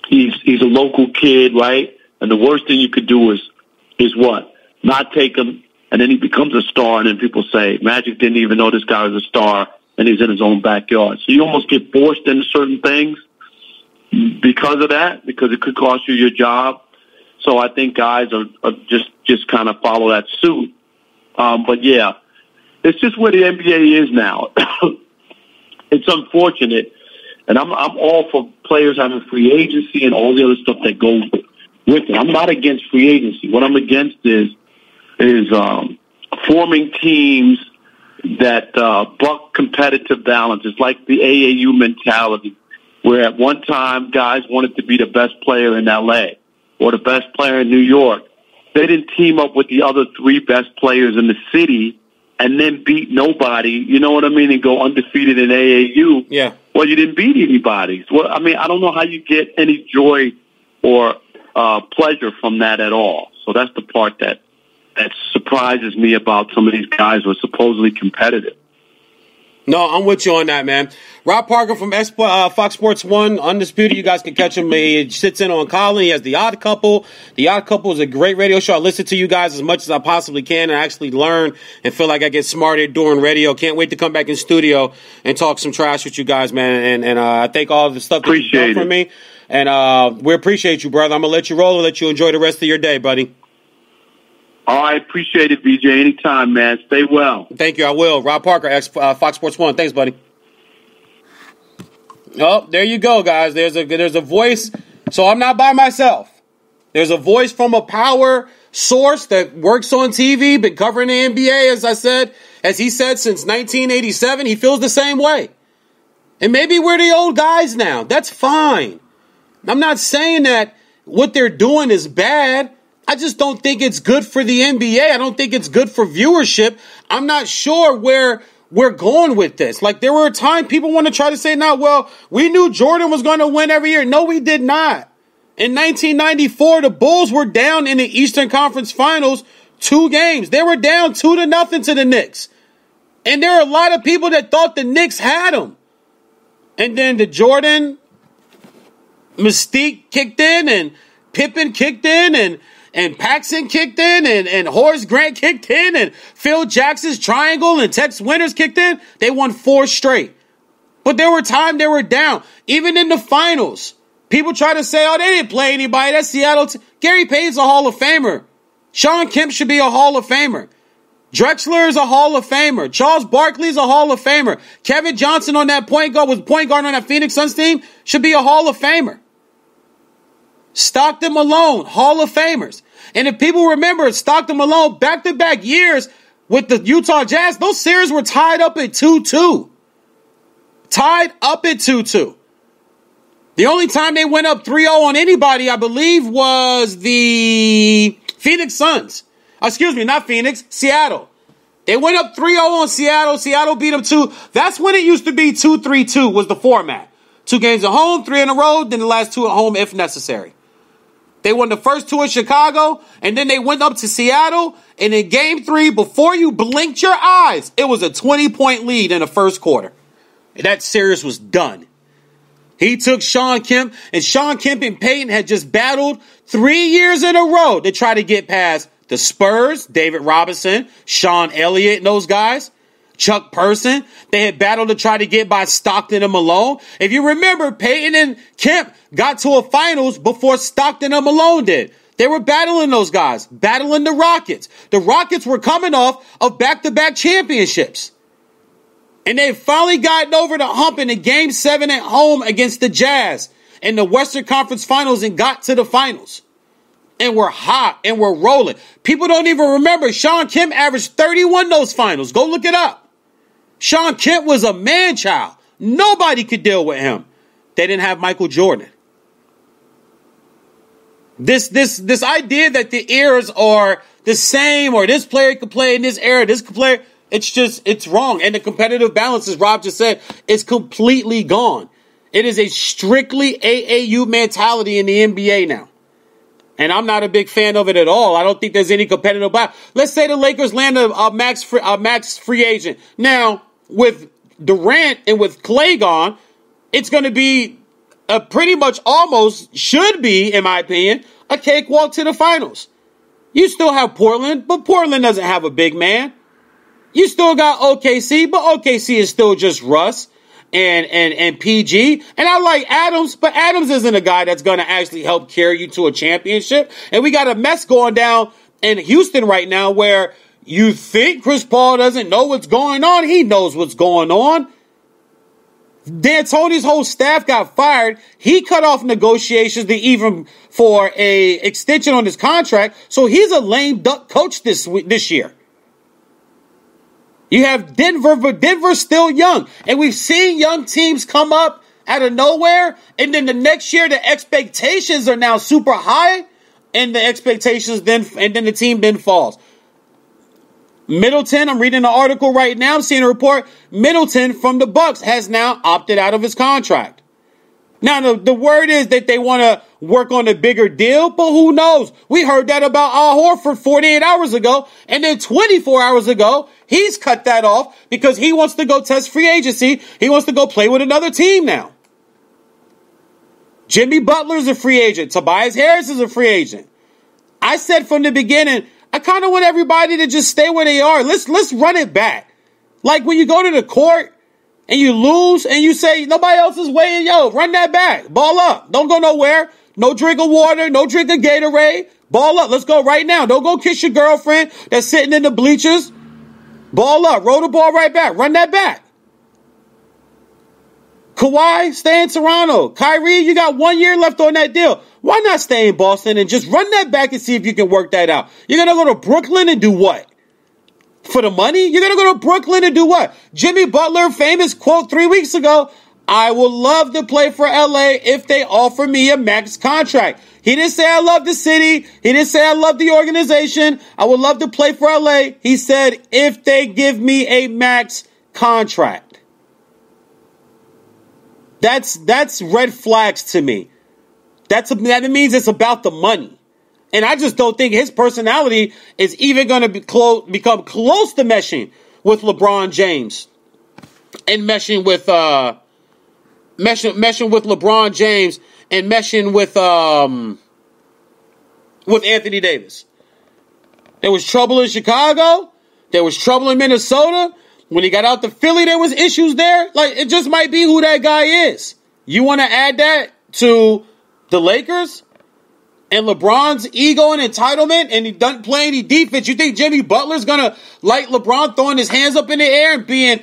He's a local kid, right? And the worst thing you could do is what? Not take him, and then he becomes a star, and then people say Magic didn't even know this guy was a star, and he's in his own backyard. So you almost get forced into certain things because of that, because it could cost you your job. So I think guys are just kind of follow that suit. But yeah, it's just where the NBA is now. It's unfortunate, and I'm all for players having free agency and all the other stuff that goes with it. I'm not against free agency. What I'm against is forming teams that buck competitive balance. It's like the AAU mentality, where at one time guys wanted to be the best player in L.A. or the best player in New York. They didn't team up with the other 3 best players in the city and then beat nobody, you know what I mean, and go undefeated in AAU. Yeah. Well, you didn't beat anybody. Well, I mean, I don't know how you get any joy or pleasure from that at all. So that's the part that surprises me about some of these guys who are supposedly competitive. No, I'm with you on that, man. Rob Parker from Fox Sports 1, Undisputed. You guys can catch him. He sits in on Colin. He has The Odd Couple. The Odd Couple is a great radio show. I listen to you guys as much as I possibly can and actually learn and feel like I get smarter during radio. Can't wait to come back in studio and talk some trash with you guys, man. And I thank all of the stuff that you've done for me. And we appreciate you, brother. I'm going to let you roll and let you enjoy the rest of your day, buddy. All right, appreciate it, BJ. Anytime, man. Stay well. Thank you. I will. Rob Parker, Fox Sports 1. Thanks, buddy. Oh, there you go, guys. There's a voice. So I'm not by myself. There's a voice from a power source that works on TV, been covering the NBA, as he said, since 1987. He feels the same way. And maybe we're the old guys now. That's fine. I'm not saying that what they're doing is bad. I just don't think it's good for the NBA. I don't think it's good for viewership. I'm not sure where we're going with this. Like, there were a time people want to try to say, now, well, we knew Jordan was going to win every year. No, we did not. In 1994, the Bulls were down in the Eastern Conference Finals 2 games. They were down 2-0 to the Knicks. And there are a lot of people that thought the Knicks had them. And then the Jordan mystique kicked in, and Pippen kicked in, and Paxson kicked in, and Horace Grant kicked in, and Phil Jackson's triangle and Tex Winters kicked in. They won 4 straight. But there were times they were down. Even in the finals, people try to say, oh, they didn't play anybody. That's Seattle. Gary Payton's a Hall of Famer. Sean Kemp should be a Hall of Famer. Drexler is a Hall of Famer. Charles Barkley is a Hall of Famer. Kevin Johnson on that point guard on that Phoenix Suns team should be a Hall of Famer. Stockton Malone, Hall of Famers. And if people remember, Stockton Malone, back-to-back years with the Utah Jazz, those series were tied up at 2-2. Tied up at 2-2. The only time they went up 3-0 on anybody, I believe, was the Phoenix Suns. Excuse me, not Phoenix, Seattle. They went up 3-0 on Seattle. Seattle beat them 2. That's when it used to be 2-3-2 was the format. 2 games at home, 3 in a row, then the last 2 at home if necessary. They won the first 2 in Chicago, and then they went up to Seattle, and in Game 3, before you blinked your eyes, it was a 20-point lead in the first quarter. And that series was done. He took Sean Kemp, and Sean Kemp and Payton had just battled 3 years in a row to try to get past the Spurs, David Robinson, Sean Elliott, and those guys. Chuck Person. They had battled to try to get by Stockton and Malone. If you remember, Payton and Kemp got to a finals before Stockton and Malone did. They were battling those guys, battling the Rockets. The Rockets were coming off of back-to-back championships. And they finally gotten over the hump in the Game 7 at home against the Jazz in the Western Conference Finals and got to the finals. And we're hot and we're rolling. People don't even remember Sean Kemp averaged 31 those finals. Go look it up. Sean Kemp was a man-child. Nobody could deal with him. They didn't have Michael Jordan. This idea that the eras are the same, or this player could play in this era, this could play, it's wrong. And the competitive balance, as Rob just said, is completely gone. It is a strictly AAU mentality in the NBA now. And I'm not a big fan of it at all. I don't think there's any competitive battle. Let's say the Lakers land a max free agent. Now, with Durant and with Clay gone, it's going to be a pretty much almost should be, in my opinion, a cakewalk to the finals. You still have Portland, but Portland doesn't have a big man. You still got OKC, but OKC is still just Russ and PG. And I like Adams, but Adams isn't a guy that's going to actually help carry you to a championship. And we got a mess going down in Houston right now where you think Chris Paul doesn't know what's going on. He knows what's going on. D'Antoni's whole staff got fired. He cut off negotiations for a extension on his contract. So he's a lame duck coach this year. You have Denver, but Denver's still young. And we've seen young teams come up out of nowhere. And then the next year, the expectations are now super high. And the expectations then the team then falls. Middleton, I'm reading an article right now. I'm seeing a report. Middleton from the Bucks has now opted out of his contract. Now, the word is that they want to work on a bigger deal, but who knows? We heard that about Al Horford 48 hours ago, and then 24 hours ago, he's cut that off because he wants to go test free agency. He wants to go play with another team now. Jimmy Butler's a free agent. Tobias Harris is a free agent. I said from the beginning, I kind of want everybody to just stay where they are. Let's run it back. Like when you go to the court and you lose and you say nobody else is weighing, run that back. Ball up. Don't go nowhere. No drink of water. No drink of Gatorade. Ball up. Let's go right now. Don't go kiss your girlfriend that's sitting in the bleachers. Ball up. Roll the ball right back. Run that back. Kawhi, stay in Toronto. Kyrie, you got 1 year left on that deal. Why not stay in Boston and just run that back and see if you can work that out? You're going to go to Brooklyn and do what? For the money? You're going to go to Brooklyn and do what? Jimmy Butler, famous quote 3 weeks ago, I would love to play for LA if they offer me a max contract. He didn't say I love the city. He didn't say I love the organization. I would love to play for LA. He said if they give me a max contract. That's red flags to me. That means it's about the money. And I just don't think his personality is even going to become close to meshing with LeBron James and meshing with LeBron James and meshing with Anthony Davis. There was trouble in Chicago. There was trouble in Minnesota. When he got out to Philly, there was issues there. Like, it just might be who that guy is. You want to add that to the Lakers and LeBron's ego and entitlement, and he doesn't play any defense. You think Jimmy Butler's going to like LeBron throwing his hands up in the air and being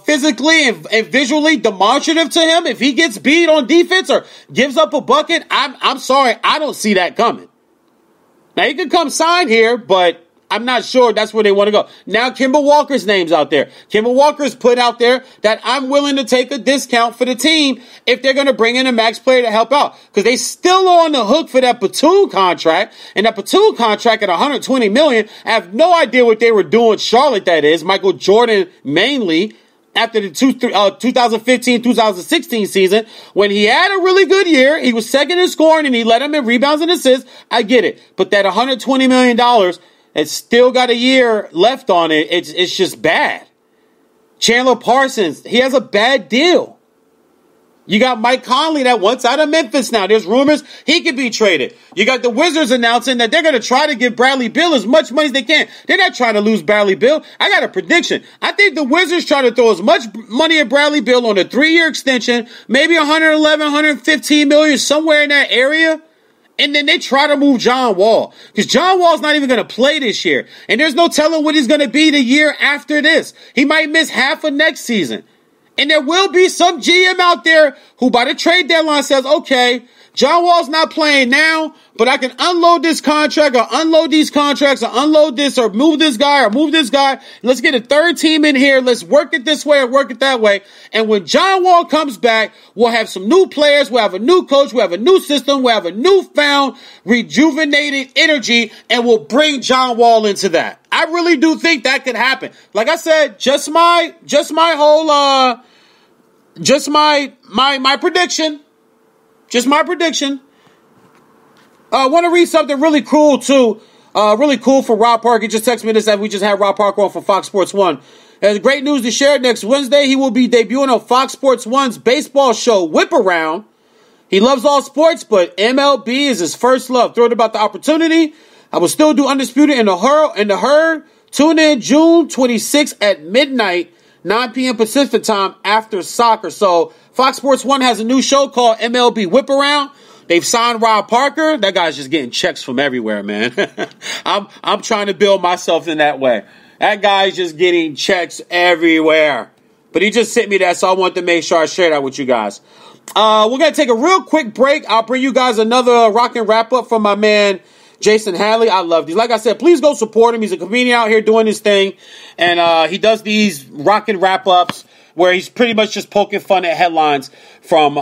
physically and visually demonstrative to him if he gets beat on defense or gives up a bucket? I'm sorry. I don't see that coming. Now, he could come sign here, but I'm not sure that's where they want to go. Now, Kemba Walker's name's out there. Kemba Walker's put out there that I'm willing to take a discount for the team if they're going to bring in a max player to help out. Because they still on the hook for that Batum contract. And that Batum contract at $120 million, I have no idea what they were doing. Charlotte, that is. Michael Jordan mainly. After the 2015-2016 season, when he had a really good year, he was second in scoring and he led them in rebounds and assists. I get it. But that $120 million, it's still got a year left on it. It's just bad. Chandler Parsons, he has a bad deal. You got Mike Conley that wants out of Memphis now. There's rumors he could be traded. You got the Wizards announcing that they're going to try to give Bradley Beal as much money as they can. They're not trying to lose Bradley Beal. I got a prediction. I think the Wizards try to throw as much money at Bradley Beal on a 3-year extension, maybe 111, 115 million, somewhere in that area. And then they try to move John Wall. Because John Wall's not even going to play this year. And there's no telling what he's going to be the year after this. He might miss half of next season. And there will be some GM out there who by the trade deadline says, okay, John Wall's not playing now, but I can unload this contract or unload these contracts or unload this or move this guy or move this guy. Let's get a third team in here. Let's work it this way or work it that way. And when John Wall comes back, we'll have some new players. We'll have a new coach. We'll have a new system. We'll have a newfound rejuvenated energy, and we'll bring John Wall into that. I really do think that could happen. Like I said, just my prediction. Just my prediction. I want to read something really cool, too. Really cool for Rob Parker. He just texted me this, that we just had Rob Parker on for Fox Sports 1. And great news to share. Next Wednesday, he will be debuting on Fox Sports 1's baseball show, Whip Around. He loves all sports, but MLB is his first love. Thrilled about the opportunity. I will still do Undisputed in the Herd. Tune in June 26th at midnight, 9 p.m. Pacific time after soccer. So Fox Sports 1 has a new show called MLB Whip Around. They've signed Rob Parker. That guy's just getting checks from everywhere, man. I'm trying to build myself in that way. That guy's just getting checks everywhere. But he just sent me that, so I wanted to make sure I share that with you guys. We're going to take a real quick break. I'll bring you guys another rockin' wrap-up from my man, Jason Hadley. I love these. Like I said, please go support him. He's a comedian out here doing his thing. And he does these rockin' wrap-ups where he's pretty much just poking fun at headlines from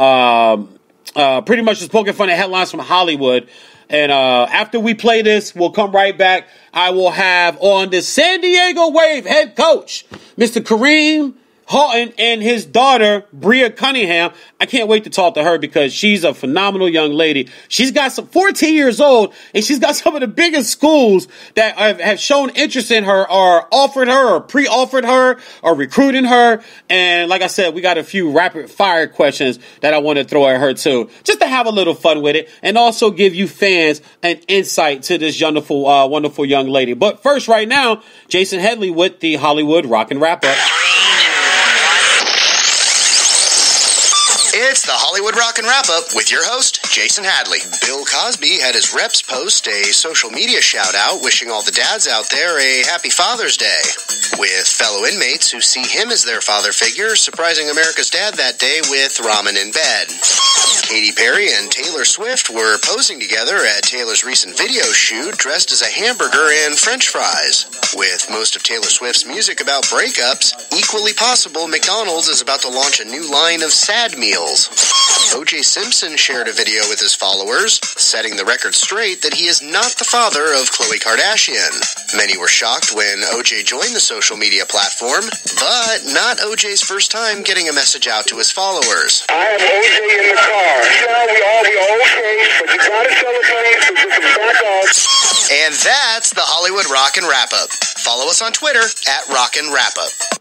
Hollywood. And after we play this, we'll come right back. I will have on the San Diego Wave head coach, Mr. Kareem Houghton, and his daughter, Bria Cunningham. I can't wait to talk to her because she's a phenomenal young lady. She's got 14 years old, and she's got some of the biggest schools that have shown interest in her or offered her or pre-offered her or recruiting her. And like I said, we got a few rapid fire questions that I want to throw at her too, just to have a little fun with it and also give you fans an insight to this wonderful young lady. But first, right now, Jason Hadley with the Hollywood Rockin' Wrap-Up. It's the Hollywood Rockin' Wrap-Up with your host, Jason Hadley. Bill Cosby had his reps post a social media shout-out wishing all the dads out there a happy Father's Day, with fellow inmates who see him as their father figure surprising America's dad that day with ramen in bed. Katy Perry and Taylor Swift were posing together at Taylor's recent video shoot dressed as a hamburger and french fries. With most of Taylor Swift's music about breakups, equally possible McDonald's is about to launch a new line of sad meals. O.J. Simpson shared a video with his followers, setting the record straight that he is not the father of Khloe Kardashian. Many were shocked when O.J. joined the social media platform, but not O.J.'s first time getting a message out to his followers. I have O.J. in the car. Yeah, we okay, but you gotta celebrate, so just back off. And that's the Hollywood Rockin' Wrap-Up. Follow us on Twitter at Rockin' Wrap-Up.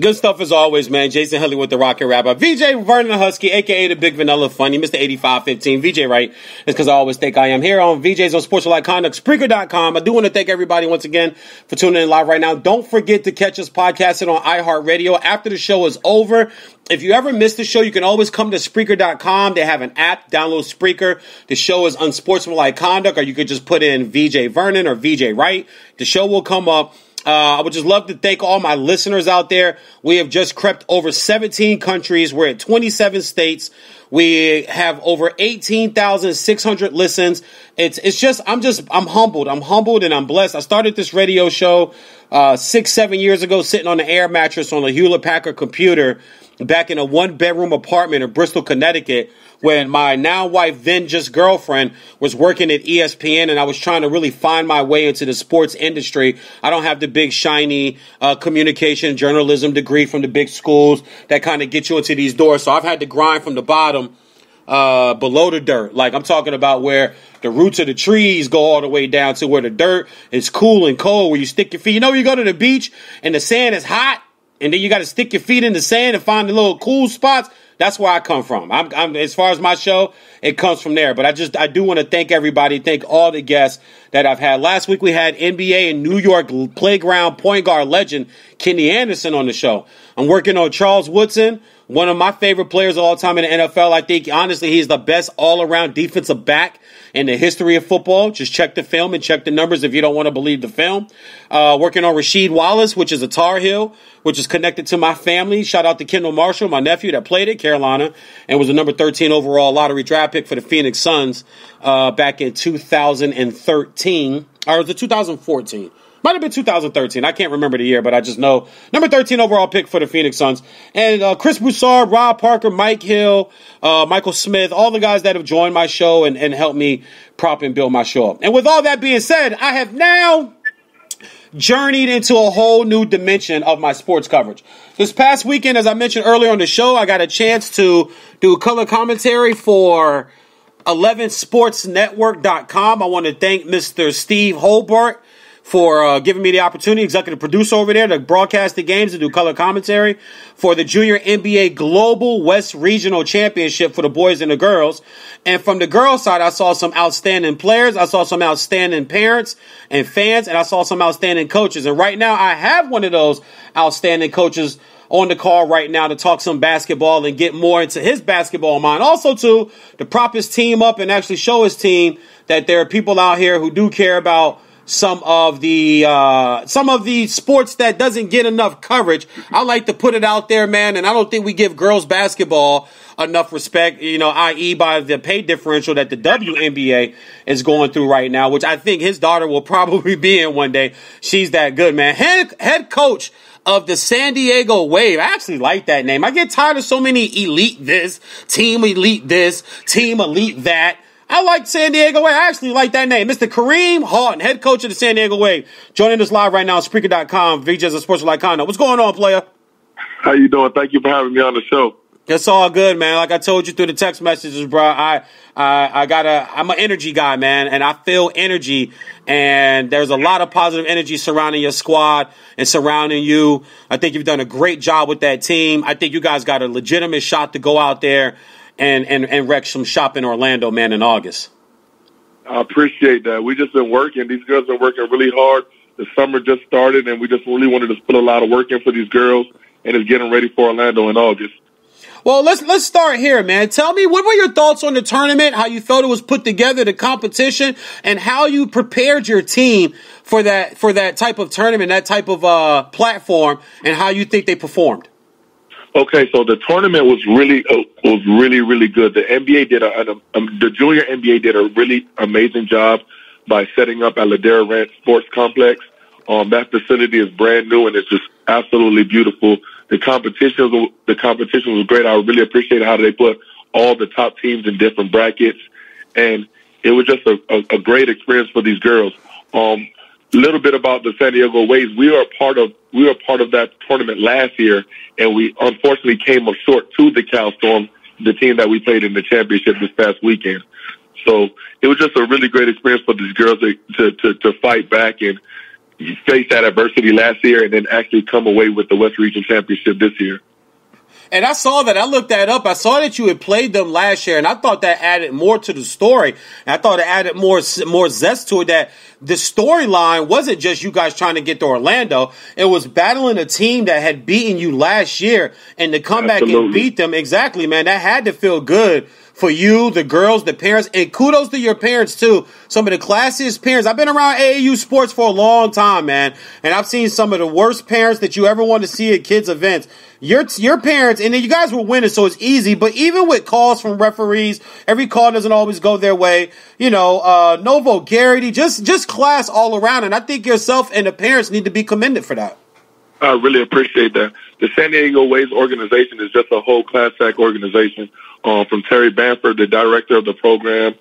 Good stuff as always, man. Jason Hadley with the Rockin' Wrap-Up. VJ Vernon Husky, a.k.a. the Big Vanilla Funny, Mr. 8515. VJ Right. It's because I always think I am here on VJ's on Sportsmanlike Conduct, Spreaker.com. I do want to thank everybody once again for tuning in live right now. Don't forget to catch us podcasting on iHeartRadio after the show is over. If you ever miss the show, you can always come to Spreaker.com. They have an app. Download Spreaker. The show is Unsportsmanlike Conduct, or you could just put in VJ Vernon or VJ Right. The show will come up. I would just love to thank all my listeners out there. We have just crept over 17 countries. We're at 27 states. We have over 18,600 listens. I'm humbled. I'm humbled and I'm blessed. I started this radio show 6-7 years ago, sitting on an air mattress on a Hewlett-Packard computer back in a one-bedroom apartment in Bristol, Connecticut, when my now wife, then just girlfriend, was working at ESPN, and I was trying to really find my way into the sports industry. I don't have the big, shiny communication journalism degree from the big schools that kind of get you into these doors, so I've had to grind from the bottom below the dirt. Like, I'm talking about where the roots of the trees go all the way down to where the dirt is cool and cold, where you stick your feet. You know, you go to the beach, and the sand is hot, and then you got to stick your feet in the sand and find the little cool spots. That's where I come from. I'm as far as my show, it comes from there. But I do want to thank everybody, thank all the guests that I've had. Last week we had NBA and New York playground point guard legend Kenny Anderson on the show. I'm working on Charles Woodson, one of my favorite players of all time in the NFL. I think, honestly, he's the best all-around defensive back in the history of football. Just check the film and check the numbers if you don't want to believe the film. Working on Rasheed Wallace, which is a Tar Heel, which is connected to my family. Shout out to Kendall Marshall, my nephew that played at Carolina and was a number 13 overall lottery draft pick for the Phoenix Suns back in 2013. Or was it 2014? Might have been 2013. I can't remember the year, but I just know number 13 overall pick for the Phoenix Suns. And Chris Broussard, Rob Parker, Mike Hill, Michael Smith, all the guys that have joined my show and helped me prop and build my show up. And with all that being said, I have now journeyed into a whole new dimension of my sports coverage. This past weekend, as I mentioned earlier on the show, I got a chance to do color commentary for 11sportsnetwork.com. I want to thank Mr. Steve Hobart for giving me the opportunity, executive producer over there, to broadcast the games and do color commentary for the Junior NBA Global West Regional Championship for the boys and the girls. And from the girls' side, I saw some outstanding players. I saw some outstanding parents and fans, and I saw some outstanding coaches. And right now, I have one of those outstanding coaches on the call right now to talk some basketball and get more into his basketball mind. Also, too, to prop his team up and actually show his team that there are people out here who do care about some of the sports that doesn't get enough coverage. I like to put it out there, man, and I don't think we give girls basketball enough respect, i.e. by the pay differential that the WNBA is going through right now, which I think his daughter will probably be in one day. She's that good, man. Head coach of the San Diego Wave. I actually like that name. I get tired of so many elite this, team elite that. I like San Diego Wave. I actually like that name. Mr. Kareem Haughton, head coach of the San Diego Wave, joining us live right now on Spreaker.com, VJs of Sports Like Conduct. What's going on, player? How you doing? Thank you for having me on the show. It's all good, man. Like I told you through the text messages, bro, I'm an energy guy, man, and I feel energy, and there's a lot of positive energy surrounding your squad and surrounding you. I think you've done a great job with that team. I think you guys got a legitimate shot to go out there and wreck some shop in Orlando, man, in August. I appreciate that. We just been working. These girls been working really hard. The summer just started, and we just really wanted to put a lot of work in for these girls, and it's getting ready for Orlando in August. Well, let's start here, man. Tell me, what were your thoughts on the tournament, how you felt it was put together, the competition, and how you prepared your team for that type of tournament, that type of platform, and how you think they performed? Okay, so the tournament was really good. The NBA the Junior NBA did a really amazing job by setting up at Ladera Ranch Sports Complex. That facility is brand new and it's just absolutely beautiful. The competition was great. I really appreciate how they put all the top teams in different brackets, and it was just a great experience for these girls. A little bit about the San Diego Waves. We were part of that tournament last year, and we unfortunately came up short to the Cal Storm, the team that we played in the championship this past weekend. So it was just a really great experience for these girls to fight back and face that adversity last year and then actually come away with the West Region Championship this year. And I saw that. I looked that up. I saw that you had played them last year, and I thought that added more to the story. And I thought it added more zest to it, that the storyline wasn't just you guys trying to get to Orlando. It was battling a team that had beaten you last year, and to come back and beat them. Exactly, man. That had to feel good for you, the girls, the parents, and kudos to your parents, too. Some of the classiest parents. I've been around AAU sports for a long time, man, and I've seen some of the worst parents that you ever want to see at kids' events. Your parents, and you guys were winning, so it's easy, but even with calls from referees, every call doesn't always go their way. No vulgarity, just class all around, and I think yourself and the parents need to be commended for that. I really appreciate that. The San Diego Waves organization is just a whole class act organization. From Terry Bamford, the director of the program,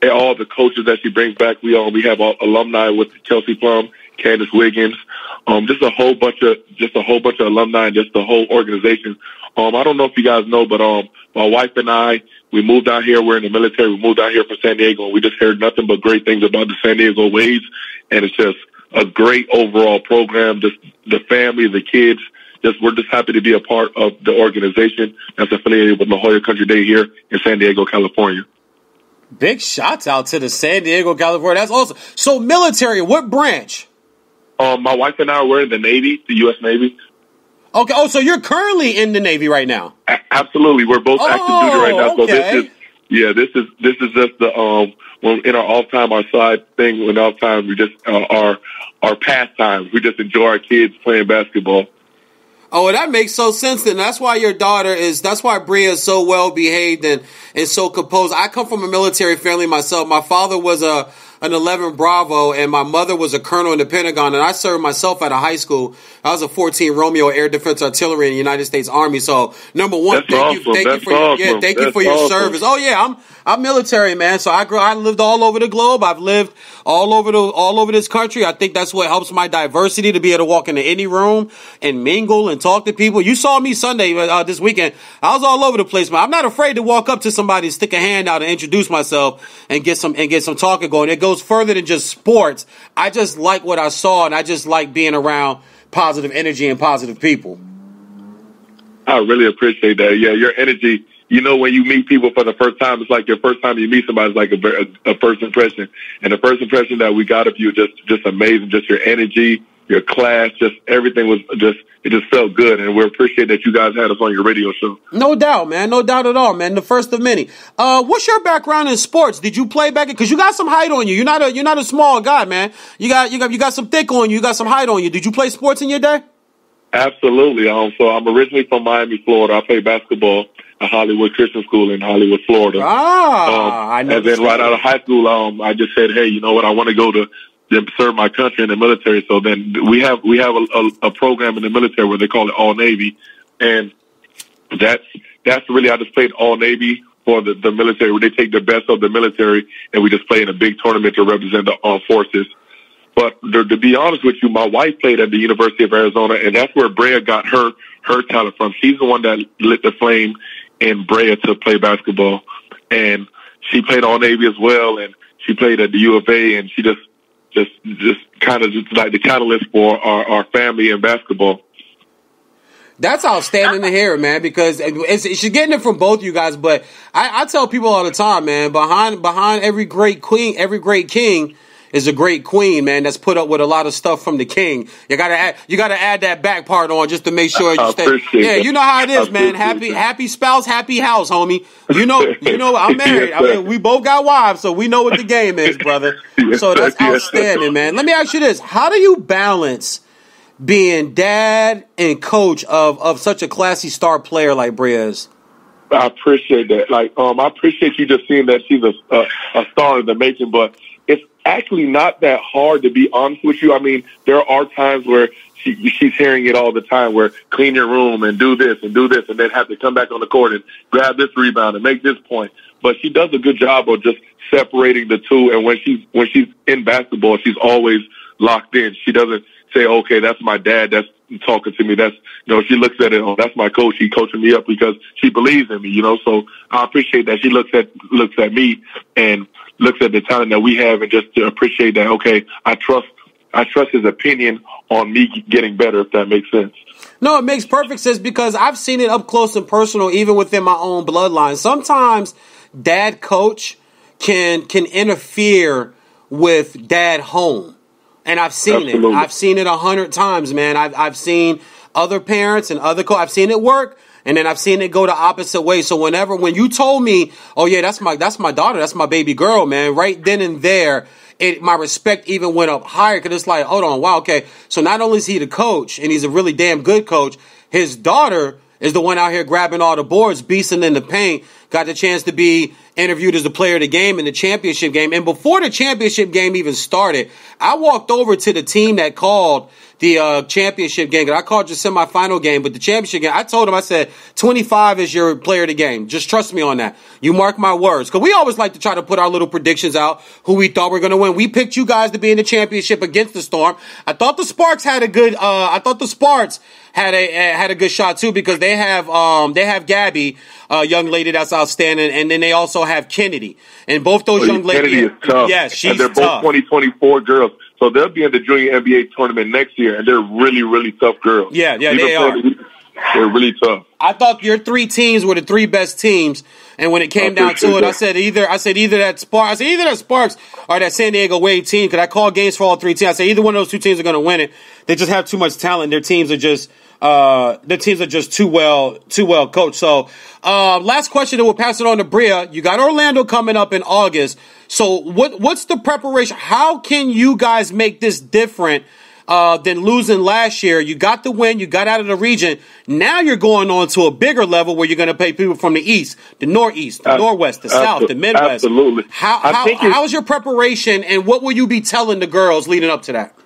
and all the coaches that she brings back. We have alumni with Kelsey Plum, Candace Wiggins, just a whole bunch of alumni and just the whole organization. I don't know if you guys know, but my wife and I, we moved out here. We're in the military. We moved out here from San Diego, and we just heard nothing but great things about the San Diego Waves, and it's just a great overall program. Just the family, the kids. We're just happy to be a part of the organization that's affiliated with La Jolla Country Day here in San Diego, California. Big shots out to the San Diego, California. That's awesome. So military, what branch? My wife and I were in the Navy, the U.S. Navy. Okay. Oh, so you're currently in the Navy right now? Absolutely. We're both active duty right now. Okay. So this is just the when in our off time, our side thing. When off time, we just our pastime. We just enjoy our kids playing basketball. Oh, that makes so sense then. That's why Bria is so well behaved and so composed. I come from a military family myself. My father was a an 11 Bravo, and my mother was a colonel in the Pentagon, and I served myself at a high school. I was a 14 Romeo Air Defense Artillery in the United States Army. So, number one, thank you for your service. Oh yeah, I'm military, man. So I lived all over the globe. I've lived all over this country. I think that's what helps my diversity, to be able to walk into any room and mingle and talk to people. You saw me Sunday this weekend. I was all over the place, man. I'm not afraid to walk up to somebody, stick a hand out, and introduce myself and get some talking going. It goes further than just sports. I just like what I saw, and I just like being around positive energy and positive people. I really appreciate that. Yeah, your energy. You know, when you meet people for the first time, it's like your first time you meet somebody, it's like a first impression. And the first impression that we got of you, just amazing. Just your energy, your class, just everything was it just felt good. And we appreciate that you guys had us on your radio show. No doubt, man. No doubt at all, man. The first of many. What's your background in sports? Did you play back? Because you got some height on you. You're not a small guy, man. You got some thick on you. You got some height on you. Did you play sports in your day? Absolutely. So I'm originally from Miami, Florida. I played basketball at Hollywood Christian School in Hollywood, Florida. I know. And then right out of high school, I just said, hey, you know what? I want to go to serve my country in the military. So then we have a program in the military where they call it All Navy, and that's really, I just played All Navy for the military, where they take the best of the military and we just play in a big tournament to represent the armed forces. But to be honest with you, my wife played at the University of Arizona, and that's where Brea got her talent from. She's the one that lit the flame in Brea to play basketball, and she played All Navy as well, and she played at the U of A, and she just kind of just like the catalyst for our family in basketball. That's outstanding to hear, man, because she's getting it from both you guys. But I tell people all the time, man, behind every great queen, every great king is a great queen, man, that's put up with a lot of stuff from the king. You gotta add that back part on just to make sure you stay. Yeah, you know how it is, man. Happy spouse, happy house, homie. You know, I'm married. I mean, we both got wives, so we know what the game is, brother. So that's outstanding, man. Let me ask you this: how do you balance being dad and coach of such a classy star player like Brea is? I appreciate that. I appreciate you just seeing that she's a star in the making, but it's actually not that hard, to be honest with you. I mean, there are times where she's hearing it all the time, where clean your room and do this, and then have to come back on the court and grab this rebound and make this point. But she does a good job of just separating the two. And when she's in basketball, she's always locked in. She doesn't say, okay, that's my dad that's talking to me. That's, she looks at it, oh, that's my coach. He's coaching me up because she believes in me, So I appreciate that she looks at me and looks at the talent that we have, and just to appreciate that, okay, I trust his opinion on me getting better, if that makes sense. No, it makes perfect sense, because I've seen it up close and personal, even within my own bloodline. Sometimes dad coach can interfere with dad home. And I've seen it. I've seen it 100 times, man. I've seen other parents and other I've seen it work, and then I've seen it go the opposite way. So when you told me, oh yeah, that's my daughter, that's my baby girl, man, right then and there, my respect even went up higher, because it's like, hold on, wow, okay. So not only is he the coach, and he's a really damn good coach, his daughter is the one out here grabbing all the boards, beasting in the paint, got the chance to be interviewed as the player of the game in the championship game. And before the championship game even started, I walked over to the team that called the championship game. I called your semifinal game, but the championship game, I told him, I said, 25 is your player of the game. Just trust me on that. You mark my words. Because we always like to try to put our little predictions out, who we thought were going to win. We picked you guys to be in the championship against the Storm. I thought the Sparks had a good, had a good shot too, because they have Gabby, a young lady that's outstanding, and then they also have Kennedy. And both those young ladies, Kennedy is tough. Yes, she's and they're tough. both 2024 girls. So they'll be in the Junior NBA tournament next year, and they're really, really tough girls. Yeah, they are. They're really tough. I thought your three teams were the three best teams, and when it came down to it, I said either that Sparks or that San Diego Wave team, because I called games for all three teams. I said either one of those two teams are going to win it. They just have too much talent. Their teams are just too well coached. So, last question, and we'll pass it on to Brea. You got Orlando coming up in August. So what's the preparation? How can you guys make this different than losing last year. You got the win. You got out of the region. Now you're going on to a bigger level where you're going to play people from the East, the Northeast, the Northwest, the South, the Midwest. Absolutely. How was your preparation, and what will you be telling the girls leading up to that?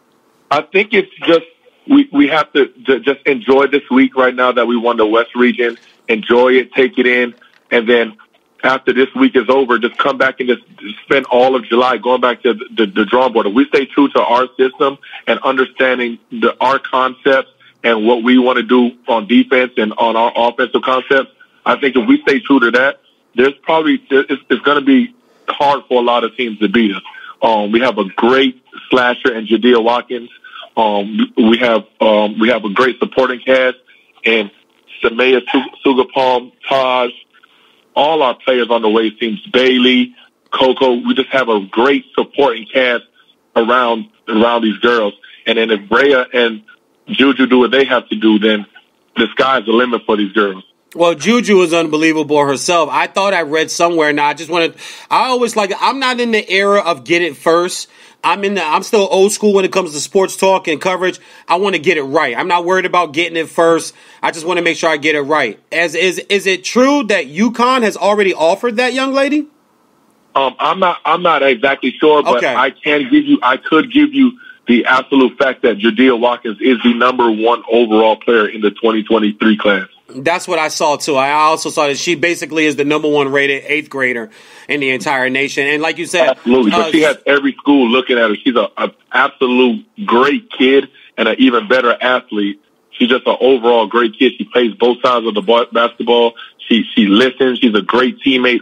I think it's just we have to just enjoy this week right now that we won the West region. Enjoy it, take it in, and then after this week is over, just come back and just spend all of July going back to the drawing board. If we stay true to our system and understanding our concepts and what we want to do on defense and on our offensive concepts, I think if we stay true to that, it's going to be hard for a lot of teams to beat us. We have a great slasher in Jadea Watkins. We have a great supporting cast and Samaya Sugapalm, Taj, all our players on the way teams, Bailey, Coco. We just have a great supporting cast around these girls. And then if Brea and Juju do what they have to do, then the sky's the limit for these girls. Well, Juju is unbelievable herself. I thought I read somewhere. Now I'm not in the era of get it first. I'm still old school when it comes to sports talk and coverage. I want to get it right. I'm not worried about getting it first. I just want to make sure I get it right. Is it true that UConn has already offered that young lady? I'm not exactly sure, but okay. I could give you the absolute fact that Jadea Watkins is the number 1 overall player in the 2023 class. That's what I saw, too. I also saw that she basically is the number 1 rated 8th grader in the entire nation. And like you said... Absolutely. But she has every school looking at her. She's an absolute great kid and an even better athlete. She's just an overall great kid. She plays both sides of the basketball. She listens. She's a great teammate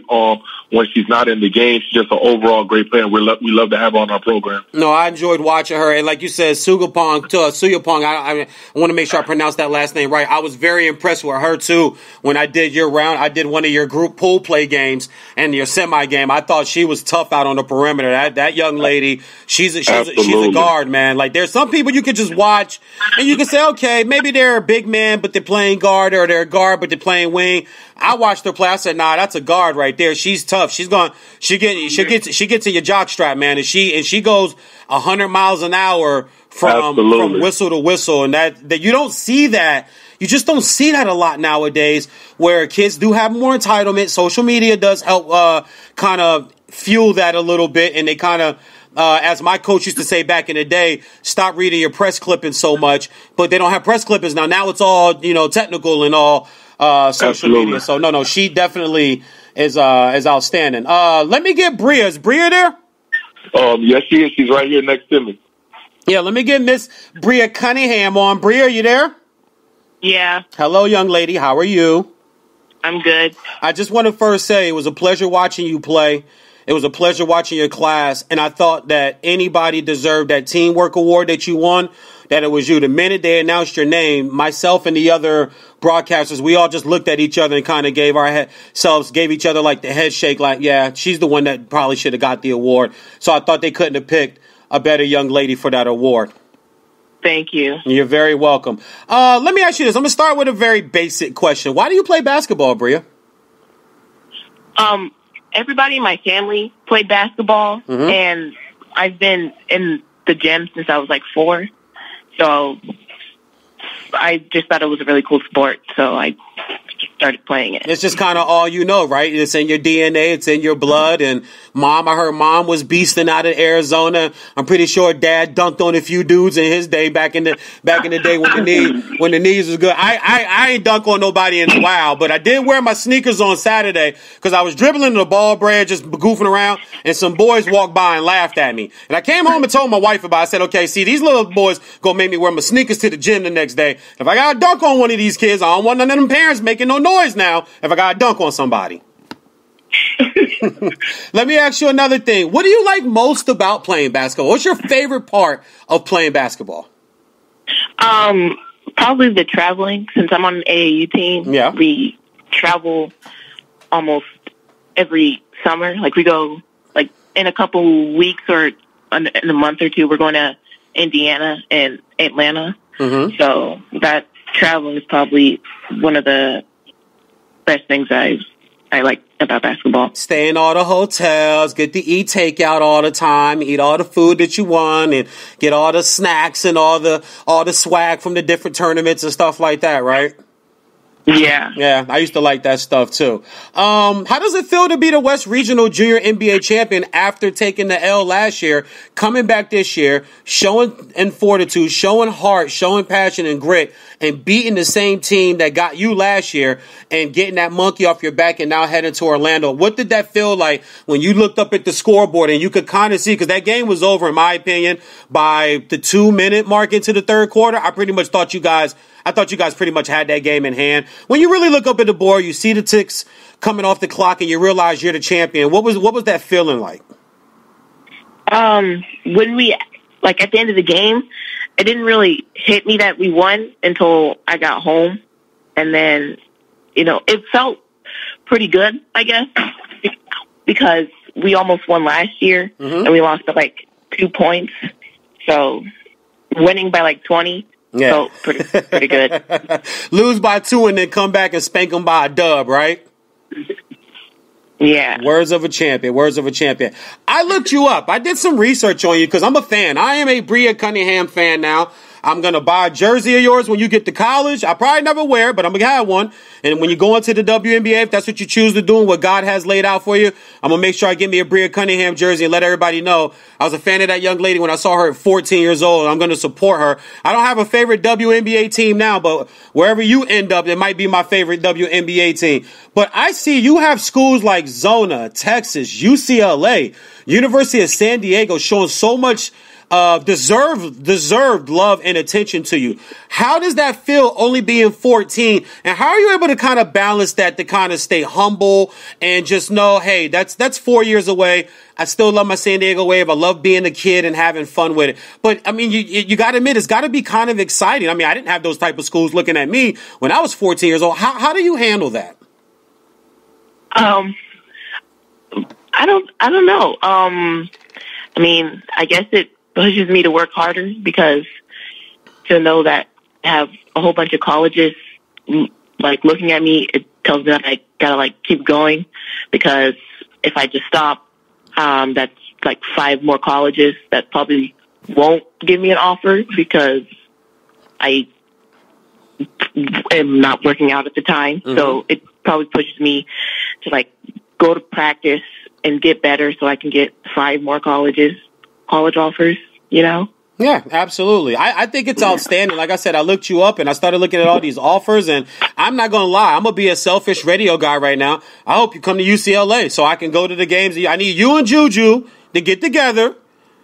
when she's not in the game. She's just an overall great player, and we love to have her on our program. No, I enjoyed watching her. And like you said, Suyapong, I want to make sure I pronounce that last name right. I was very impressed with her, too. When I did I did one of your group pool play games and your semi game. I thought she was tough out on the perimeter. That young lady, she's a guard, man. Like, there's some people you can just watch, and you can say, okay, maybe they're a big man, but they're playing guard, or they're a guard, but they're playing wing. I watched her play. I said, "Nah, that's a guard right there. She's tough. She gets in your jockstrap, man, and she goes 100 miles an hour from whistle to whistle, and that you don't see that. You just don't see that a lot nowadays, where kids do have more entitlement. Social media does help kind of fuel that a little bit, and they kind of. As my coach used to say back in the day, stop reading your press clippings so much, but they don't have press clippings now. Now it's all, technical and all social media. So no, she definitely is outstanding. Let me get Brea. Is Brea there? Yes, she is. She's right here next to me. Yeah, let me get Miss Brea Cunningham on. Brea, are you there? Yeah. Hello, young lady. How are you? I'm good. I just want to first say it was a pleasure watching you play. It was a pleasure watching your class, and I thought that anybody deserved that teamwork award that you won, that it was you. The minute they announced your name, myself and the other broadcasters, we all just looked at each other and kind of gave each other like the head shake, like, yeah, she's the one that probably should have got the award. So I thought they couldn't have picked a better young lady for that award. Thank you. You're very welcome. Let me ask you this. I'm going to start with a very basic question. Why do you play basketball, Brea? Everybody in my family played basketball, and I've been in the gym since I was like 4. So I just thought it was a really cool sport, so I started playing it. It's just kind of all you know, right? It's in your DNA, it's in your blood. And I heard Mom was beasting out of Arizona. I'm pretty sure Dad dunked on a few dudes in his day back in the day when the knees was good. I ain't dunk on nobody in a while, but I did wear my sneakers on Saturday because I was dribbling the ball, Brad, just goofing around, and some boys walked by and laughed at me. And I came home and told my wife about it. I said, okay, see, these little boys gonna make me wear my sneakers to the gym the next day. If I gotta dunk on one of these kids, I don't want none of them parents making no noise now if I gotta dunk on somebody. Let me ask you another thing. What do you like most about playing basketball? What's your favorite part of playing basketball? Probably the traveling. Since I'm on an AAU team, we travel almost every summer. Like, we go, like, in a couple weeks or in a month or two, we're going to Indiana and Atlanta. So that traveling is probably one of the best things I've I like about basketball. Stay in all the hotels, get to eat takeout all the time, eat all the food that you want, and get all the snacks and all the swag from the different tournaments and stuff like that, right? Yeah. Yeah, I used to like that stuff too. How does it feel to be the West Regional Junior NBA champion after taking the L last year, coming back this year, showing fortitude, showing heart, showing passion and grit, and beating the same team that got you last year and getting that monkey off your back and now heading to Orlando? What did that feel like when you looked up at the scoreboard and you could kind of see, because that game was over, in my opinion, by the 2-minute mark into the third quarter? I thought you guys pretty much had that game in hand. When you really look up at the board, you see the ticks coming off the clock and you realize you're the champion. What was that feeling like? When we, like, at the end of the game, it didn't really hit me that we won until I got home. And then, it felt pretty good, I guess, because we almost won last year and we lost by like 2 points. So winning by like 20 felt pretty good. Lose by 2 and then come back and spank them by a dub, right? Yeah. Words of a champion. I looked you up. I did some research on you because I'm a fan. I am a Bria Cunningham fan now. I'm going to buy a jersey of yours when you get to college. I probably never wear it, but I'm going to have one. And when you go into the WNBA, if that's what you choose to do and what God has laid out for you, I'm going to make sure I get me a Bria Cunningham jersey and let everybody know I was a fan of that young lady when I saw her at 14 years old. I'm going to support her. I don't have a favorite WNBA team now, but wherever you end up, it might be my favorite WNBA team. But I see you have schools like Zona, Texas, UCLA, University of San Diego showing so much deserved love and attention to you. How does that feel only being 14? And how are you able to kind of balance that to kind of stay humble and just know, hey, that's 4 years away. I still love my San Diego Wave. I love being a kid and having fun with it. But I mean, you got to admit, it's got to be kind of exciting. I mean, I didn't have those type of schools looking at me when I was 14 years old. How do you handle that? I don't know. I mean, I guess it pushes me to work harder because to know that I have a whole bunch of colleges like looking at me, it tells me that I gotta like keep going, because if I just stop, that's like 5 more colleges that probably won't give me an offer because I am not working out at the time. Mm-hmm. So it probably pushes me to like go to practice and get better so I can get 5 more college offers, Yeah, absolutely. I think it's outstanding. Like I said, I looked you up and I started looking at all these offers, and I'm not going to lie. I'm going to be a selfish radio guy right now. I hope you come to UCLA so I can go to the games. I need you and Juju to get together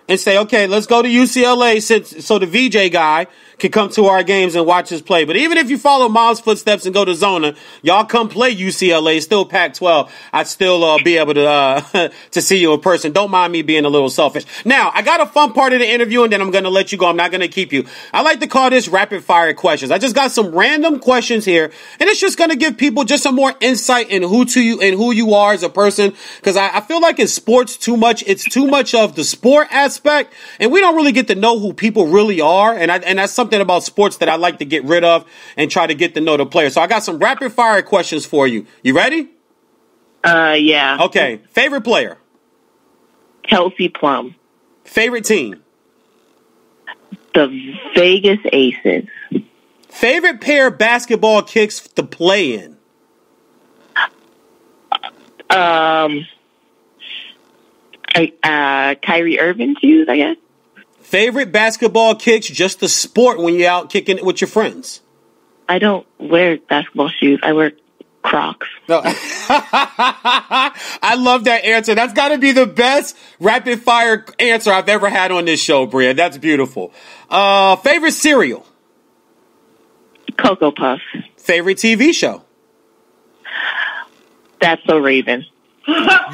and say, okay, let's go to UCLA so the VJ guy can come to our games and watch us play. But even if you follow Miles' footsteps and go to Zona, y'all come play UCLA, still Pac-12. I'd still be able to see you in person. Don't mind me being a little selfish. Now, I got a fun part of the interview, and then I'm going to let you go. I'm not going to keep you. I like to call this rapid fire questions. I just got some random questions here, and it's just going to give people just some more insight in who you are as a person. Because I feel like in sports it's too much of the sport aspect, and we don't really get to know who people really are. And that's something about sports that I like to get rid of and try to get to know the player. So I got some rapid fire questions for you. You ready? Yeah. Okay. Favorite player? Kelsey Plum. Favorite team? The Vegas Aces. Favorite pair of basketball kicks to play in? Kyrie Irving shoes, I guess. Favorite basketball kicks, just the sport when you're out kicking it with your friends? I don't wear basketball shoes. I wear Crocs. No. I love that answer. That's got to be the best rapid fire answer I've ever had on this show, Bria. That's beautiful. Favorite cereal? Cocoa Puffs. Favorite TV show? That's So Raven.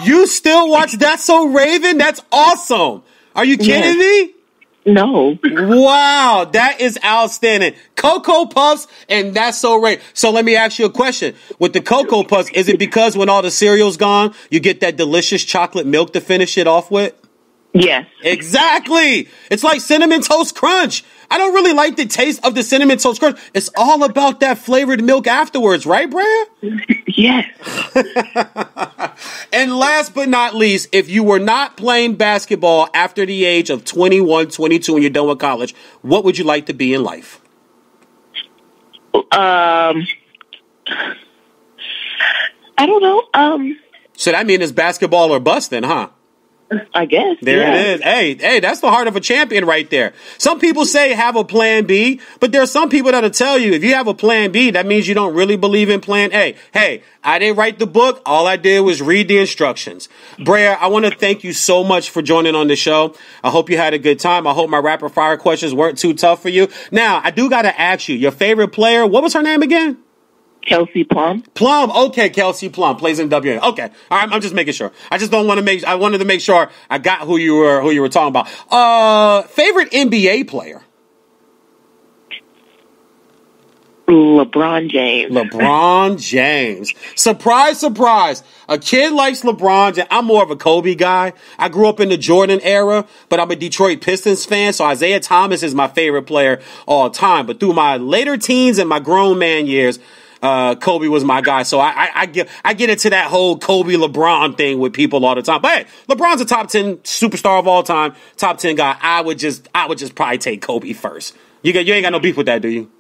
You still watch That's So Raven? That's awesome. Are you kidding me? No. Wow, that is outstanding. Cocoa Puffs and That's So Raven. So let me ask you a question. With the Cocoa Puffs, is it because when all the cereal's gone, you get that delicious chocolate milk to finish it off with? Yes. Exactly. It's like Cinnamon Toast Crunch. I don't really like the taste of the Cinnamon Toast Crunch. It's all about that flavored milk afterwards, right, Brea? Yes. And last but not least, if you were not playing basketball after the age of 21, 22, and you're done with college, what would you like to be in life? I don't know. So that means it's basketball or bust then, huh? I guess. There it is. Hey, that's the heart of a champion right there. Some people say have a plan B, but there are some people that'll tell you if you have a plan B, that means you don't really believe in plan A. Hey, I didn't write the book. All I did was read the instructions. Brea, I want to thank you so much for joining on the show. I hope you had a good time. I hope my rapid fire questions weren't too tough for you. Now, I do got to ask you, your favorite player, what was her name again? Kelsey Plum. Plum. Okay, Kelsey Plum plays in WNBA. Okay. All right, I'm just making sure. I wanted to make sure I got who you were talking about. Favorite NBA player? LeBron James. LeBron James. Surprise, surprise. A kid likes LeBron James. I'm more of a Kobe guy. I grew up in the Jordan era, but I'm a Detroit Pistons fan, so Isaiah Thomas is my favorite player all time. But through my later teens and my grown man years, Kobe was my guy. So I get into that whole Kobe LeBron thing with people all the time. But hey, LeBron's a top 10 superstar of all time, top 10 guy. I would just probably take Kobe first. You ain't got no beef with that, do you?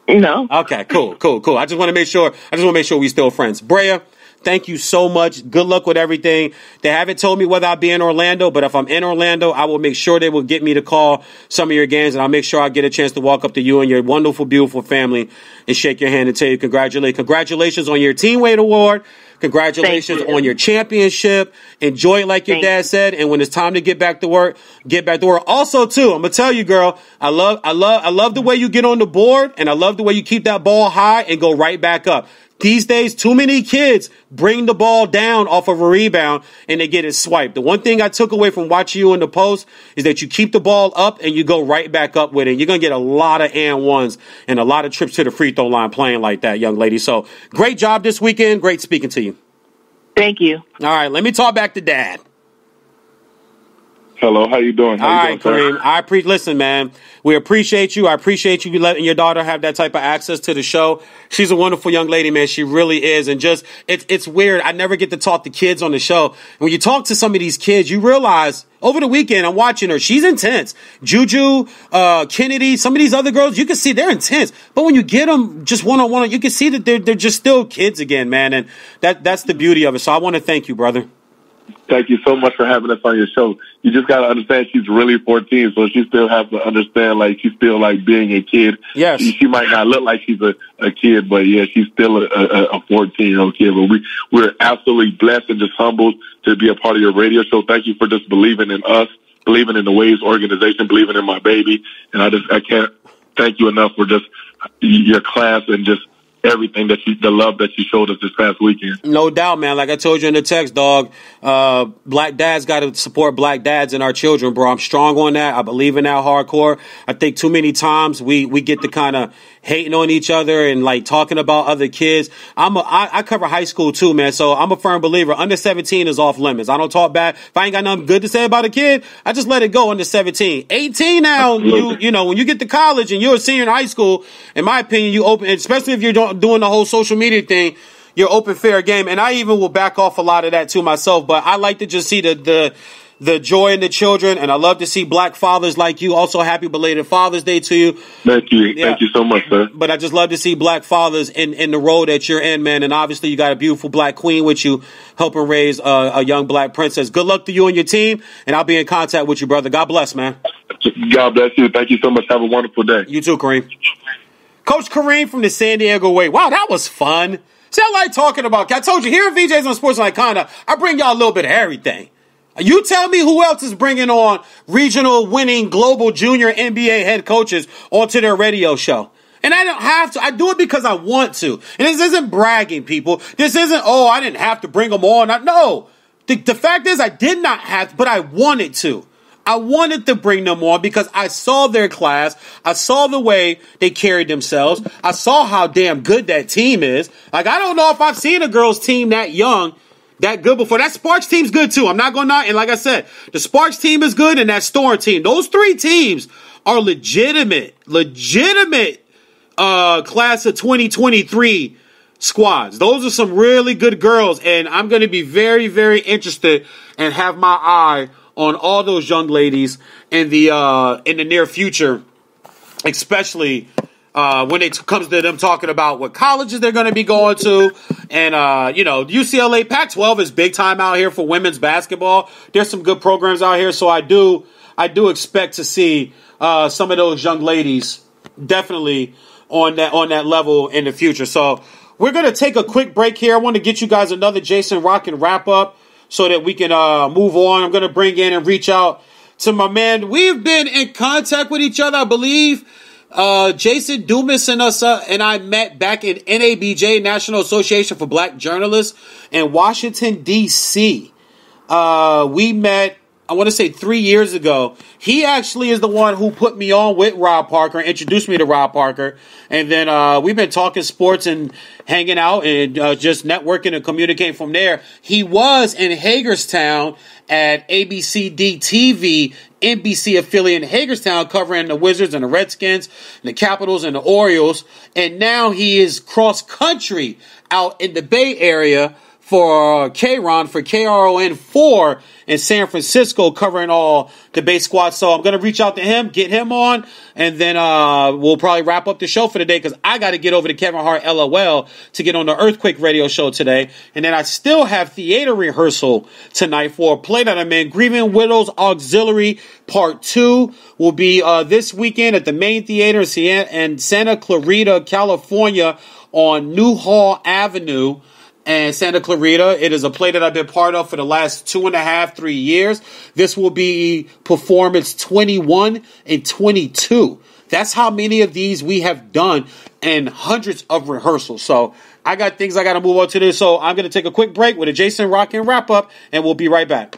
No. Okay, cool. I just want to make sure we still friends. Brea, thank you so much. Good luck with everything. They haven't told me whether I'll be in Orlando, but if I'm in Orlando, I will make sure they will get me to call some of your games, and I'll make sure I get a chance to walk up to you and your wonderful, beautiful family and shake your hand and tell you congratulations on your Team Weight Award. Congratulations on your championship. Enjoy it like your dad said. And when it's time to get back to work, get back to work. Also, too, I'm going to tell you, girl, I love the way you get on the board, and I love the way you keep that ball high and go right back up. These days, too many kids bring the ball down off of a rebound and they get it swiped. The one thing I took away from watching you in the post is that you keep the ball up and you go right back up with it. You're going to get a lot of and ones and a lot of trips to the free throw line playing like that, young lady. So great job this weekend. Great speaking to you. Thank you. All right, let me talk back to Dad. Hello, how you doing? All right, Kareem. Listen, man, we appreciate you. I appreciate you letting your daughter have that type of access to the show. She's a wonderful young lady, man. She really is. And just, it's weird. I never get to talk to kids on the show. When you talk to some of these kids, you realize over the weekend, I'm watching her. She's intense. Juju, Kennedy, some of these other girls, you can see they're intense. But when you get them just one-on-one, you can see that they're just still kids again, man. And that's the beauty of it. So I want to thank you, brother. Thank you so much for having us on your show. You just got to understand she's really 14, so she still has to understand, like, she's still, like, being a kid. Yes. She might not look like she's a kid, but, yeah, she's still a 14-year-old kid. But we're absolutely blessed and just humbled to be a part of your radio show. Thank you for just believing in us, believing in the Waves organization, believing in my baby. And I can't thank you enough for just your class and just everything the love that you showed us this past weekend. No doubt, man. Like I told you in the text, dog, black dads got to support black dads and our children, bro. I'm strong on that. I believe in that hardcore. I think too many times we get to kind of hating on each other and like talking about other kids. I cover high school too, man. So I'm a firm believer. Under 17 is off limits. I don't talk bad. If I ain't got nothing good to say about a kid, I just let it go under 17. 18 now, you know, when you get to college and you're a senior in high school, in my opinion, you open, especially if you're doing the whole social media thing, you're open fair game. And I even will back off a lot of that too myself. But I like to just see the joy in the children, and I love to see black fathers like you. Also, happy belated Father's Day to you. Thank you. Yeah. Thank you so much, sir. But I just love to see black fathers in the role that you're in, man. And obviously, you got a beautiful black queen with you, helping raise a young black princess. Good luck to you and your team, and I'll be in contact with you, brother. God bless, man. God bless you. Thank you so much. Have a wonderful day. You too, Kareem. Coach Kareem from the San Diego Way. Wow, that was fun. See, I like talking about. I told you, here at VJs on Sports Icona, I bring y'all a little bit of everything. You tell me who else is bringing on regional winning global junior NBA head coaches onto their radio show. And I don't have to. I do it because I want to. And this isn't bragging, people. This isn't, I didn't have to bring them on. No. The fact is I did not have to, but I wanted to. I wanted to bring them on because I saw their class. I saw the way they carried themselves. I saw how damn good that team is. Like, I don't know if I've seen a girls' team that young that good before. That Sparks team's good too. I'm not going to knock. And like I said, the Sparks team is good and that Storm team. Those three teams are legitimate class of 2023 squads. Those are some really good girls. And I'm going to be very, very interested and have my eye on all those young ladies in the near future, especially when it comes to them talking about what colleges they're going to be going to. And, UCLA Pac-12 is big time out here for women's basketball. There's some good programs out here. So I do expect to see some of those young ladies definitely on that level in the future. So we're going to take a quick break here. I want to get you guys another Jason Rockin' wrap up so that we can move on. I'm going to bring in and reach out to my man. We've been in contact with each other, I believe. Jason Dumas and I met back in NABJ, National Association for Black Journalists, in Washington, D.C. We met, I want to say 3 years ago. He actually is the one who put me on with Rob Parker, introduced me to Rob Parker. And then we've been talking sports and hanging out and just networking and communicating from there. He was in Hagerstown at ABCD TV, NBC affiliate in Hagerstown, covering the Wizards and the Redskins, and the Capitals and the Orioles. And now he is cross-country out in the Bay Area for KRON, for KRON4 in San Francisco, covering all the Bay squad. So I'm going to reach out to him, get him on, and then we'll probably wrap up the show for the day because I got to get over to Kevin Hart LOL to get on the Earthquake radio show today. And then I still have theater rehearsal tonight for a play that I'm in. Grieving Widows Auxiliary Part 2 will be this weekend at the Main Theater in Santa Clarita, California on Newhall Avenue. And Santa Clarita. It is a play that I've been part of for the last 2.5, 3 years. This will be performance 21 and 22. That's how many of these we have done and hundreds of rehearsals. So I got things I got to move on to this. So I'm going to take a quick break with a Jason Rockin' wrap up, and we'll be right back.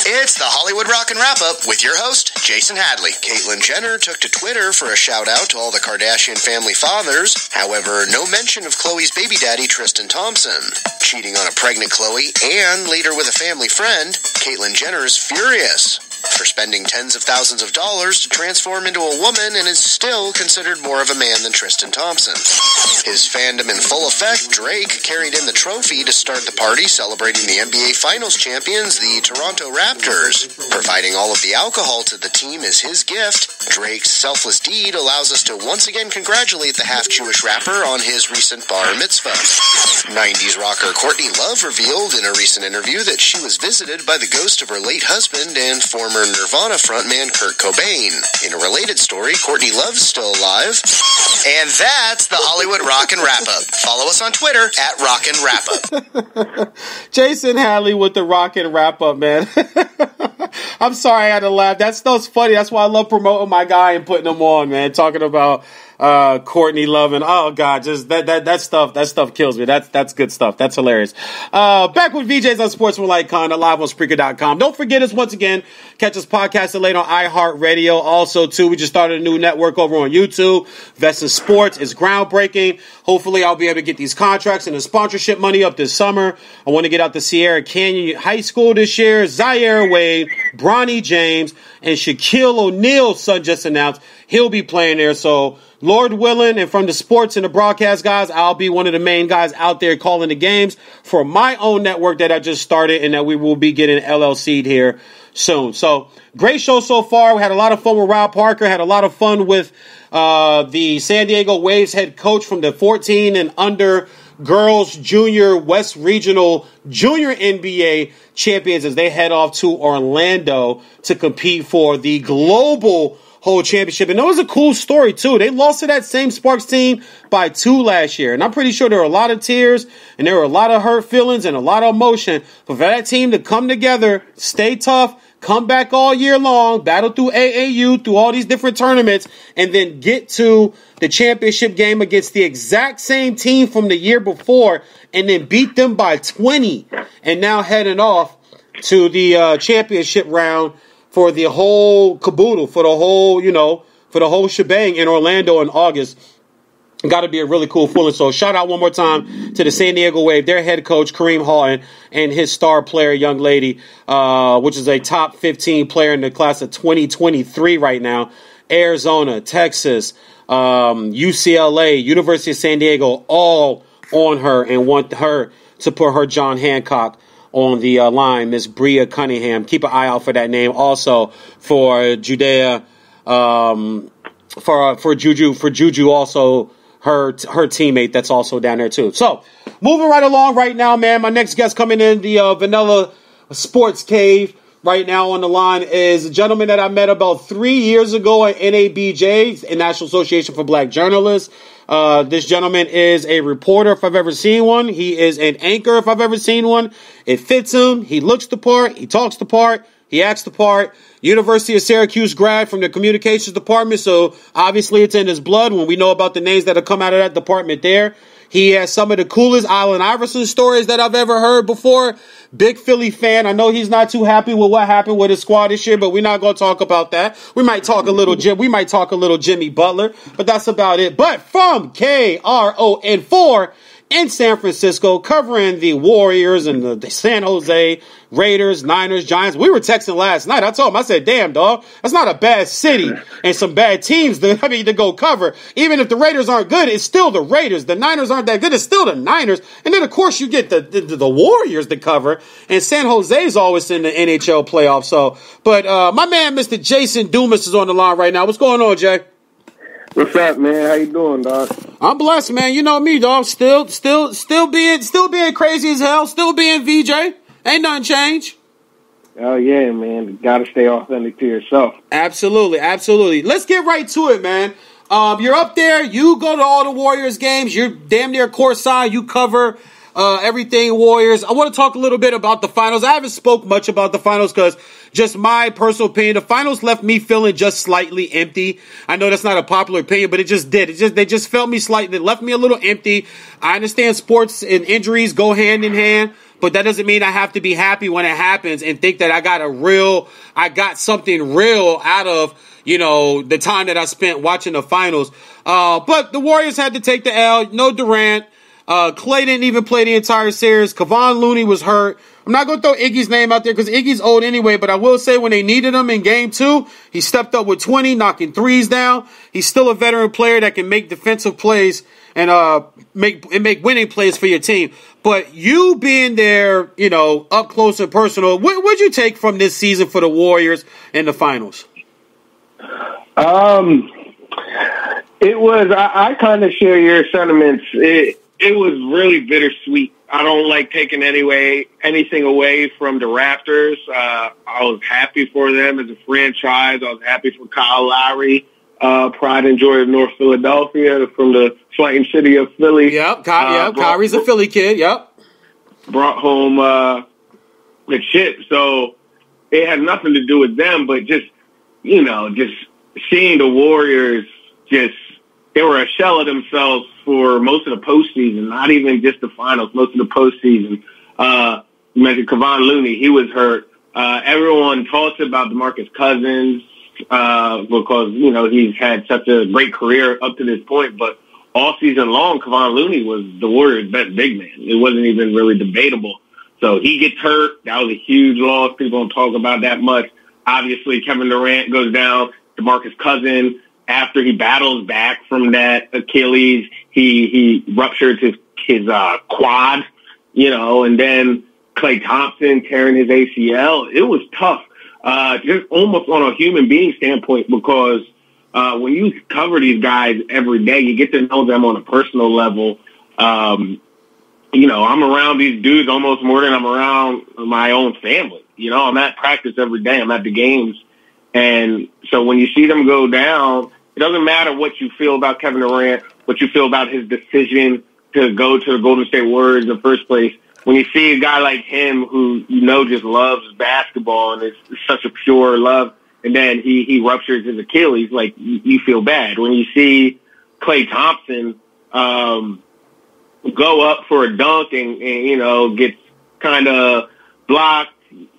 It's the Hollywood Rockin' Wrap-Up with your host, Jason Hadley. Caitlyn Jenner took to Twitter for a shout-out to all the Kardashian family fathers. However, no mention of Khloe's baby daddy, Tristan Thompson. Cheating on a pregnant Khloe and later with a family friend, Caitlyn Jenner is furious for spending tens of thousands of dollars to transform into a woman and is still considered more of a man than Tristan Thompson. His fandom in full effect, Drake carried in the trophy to start the party celebrating the NBA Finals champions, the Toronto Raptors. Providing all of the alcohol to the team is his gift. Drake's selfless deed allows us to once again congratulate the half-Jewish rapper on his recent bar mitzvah. 90s rocker Courtney Love revealed in a recent interview that she was visited by the ghost of her late husband and former Nirvana frontman Kurt Cobain. In a related story, Courtney Love's still alive. And that's the Hollywood Rockin' Wrap-Up. Follow us on Twitter at Rockin' Wrap-Up. Jason Hadley with the Rockin' Wrap-Up, man. I'm sorry I had to laugh. That stuff's funny. That's why I love promoting my guy and putting him on, man. Talking about Courtney Love and oh god, just that stuff kills me. That's good stuff. That's hilarious. Back with VJs on Sportsmanlike Content, live on Spreaker.com. Don't forget us once again. Catch us podcasted late on iHeartRadio. Also, too, we just started a new network over on YouTube. Vesson Sports is groundbreaking. Hopefully, I'll be able to get these contracts and the sponsorship money up this summer. I want to get out to Sierra Canyon High School this year. Zaire Wade, Bronny James, and Shaquille O'Neal's son just announced he'll be playing there. So, Lord willing, and from the sports and the broadcast guys, I'll be one of the main guys out there calling the games for my own network that I just started and that we will be getting LLC'd here soon. So, great show so far. We had a lot of fun with Rob Parker, had a lot of fun with the San Diego Waves head coach from the 14 and under girls junior West Regional Junior NBA champions as they head off to Orlando to compete for the global whole championship. And that was a cool story, too. They lost to that same Sparks team by 2 last year. And I'm pretty sure there were a lot of tears and there were a lot of hurt feelings and a lot of emotion. But for that team to come together, stay tough, come back all year long, battle through AAU, through all these different tournaments, and then get to the championship game against the exact same team from the year before and then beat them by 20 and now heading off to the championship round for the whole caboodle, for the whole shebang in Orlando in August got to be a really cool feeling. So shout out one more time to the San Diego Wave, their head coach, Kareem Hall, and his star player, young lady, which is a top 15 player in the class of 2023 right now. Arizona, Texas, UCLA, University of San Diego, all on her and want her to put her John Hancock on the line, Miss Bria Cunningham. Keep an eye out for that name. Also for Judea, for Juju also. Her teammate that's also down there too. So, moving right along right now, man. My next guest coming in the Vanilla Sports Cave right now on the line is a gentleman that I met about 3 years ago at NABJ, the National Association for Black Journalists. This gentleman is a reporter if I've ever seen one. He is an anchor if I've ever seen one. It fits him. He looks the part. He talks the part. He acts the part. University of Syracuse grad from the communications department, so obviously it's in his blood when we know about the names that have come out of that department there. He has some of the coolest Allen Iverson stories that I've ever heard before. Big Philly fan. I know he's not too happy with what happened with his squad this year, but we're not going to talk about that. We might talk a little Jimmy Butler, but that's about it. But from KRON4 in San Francisco, covering the Warriors and the San Jose Raiders, Niners, Giants. We were texting last night. I told him, I said, damn, dog, that's not a bad city and some bad teams to go cover. Even if the Raiders aren't good, it's still the Raiders. The Niners aren't that good, it's still the Niners. And then, of course, you get the Warriors to cover. And San Jose is always in the NHL playoffs. So, but my man, Mr. Jason Dumas, is on the line right now. What's going on, Jay? What's up, man? How you doing, dog? I'm blessed, man. You know me, dog. Still being crazy as hell. Still being VJ. Ain't nothing changed. Oh yeah, man. Gotta stay authentic to yourself. Absolutely, absolutely. Let's get right to it, man. You're up there. You go to all the Warriors games. You're damn near courtside. You cover everything Warriors. I want to talk a little bit about the finals. I haven't spoke much about the finals because just my personal opinion, the finals left me feeling just slightly empty. I know that's not a popular opinion, but it just did. They just felt me slightly. It left me a little empty. I understand sports and injuries go hand in hand, but that doesn't mean I have to be happy when it happens and think that I got something real out of, the time that I spent watching the finals. But the Warriors had to take the L. No Durant. Clay didn't even play the entire series. Kevon Looney was hurt. I'm not going to throw Iggy's name out there because Iggy's old anyway, but I will say when they needed him in game 2, he stepped up with 20, knocking threes down. He's still a veteran player that can make defensive plays and make winning plays for your team. But you being there, up close and personal, what'd you take from this season for the Warriors in the finals? It was, I kind of share your sentiments. It was really bittersweet. I don't like taking anything away from the Raptors. I was happy for them as a franchise. I was happy for Kyle Lowry, pride and joy of North Philadelphia, from the fighting city of Philly. Yep, Kyrie's a Philly kid. Yep, brought home the chip. So it had nothing to do with them, but just seeing the Warriors they were a shell of themselves for most of the postseason, not even just the finals, most of the postseason. You mentioned Kevon Looney. He was hurt. Everyone talks about DeMarcus Cousins because, he's had such a great career up to this point. But all season long, Kevon Looney was the Warriors' best big man. It wasn't even really debatable. So he gets hurt. That was a huge loss. People don't talk about that much. Obviously, Kevin Durant goes down. DeMarcus Cousins, after he battles back from that Achilles, he ruptured his quad, and then Klay Thompson tearing his ACL. It was tough, just almost on a human being standpoint, because when you cover these guys every day, you get to know them on a personal level. I'm around these dudes almost more than I'm around my own family. I'm at practice every day. I'm at the games. And so when you see them go down, it doesn't matter what you feel about Kevin Durant, what you feel about his decision to go to the Golden State Warriors in the first place. When you see a guy like him who, just loves basketball and it's such a pure love, and then he ruptures his Achilles, you feel bad. When you see Klay Thompson go up for a dunk and gets kind of blocked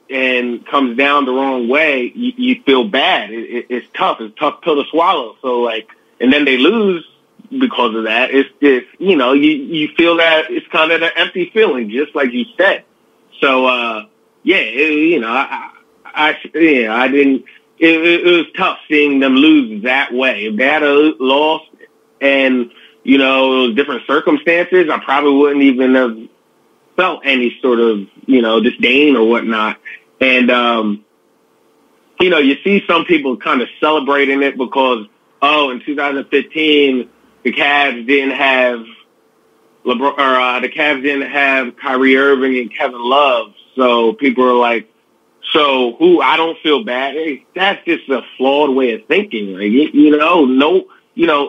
and comes down the wrong way, you feel bad. It's tough. It's a tough pill to swallow. So, and then they lose because of that. It's just, you feel that it's kind of an empty feeling, just like you said. So, I didn't, it was tough seeing them lose that way. If they had a loss and, different circumstances, I probably wouldn't even have felt any sort of, disdain or whatnot. And, you see some people kind of celebrating it because, in 2015, the Cavs didn't have Kyrie Irving and Kevin Love. So people are like, I don't feel bad. Hey, that's just a flawed way of thinking. Like,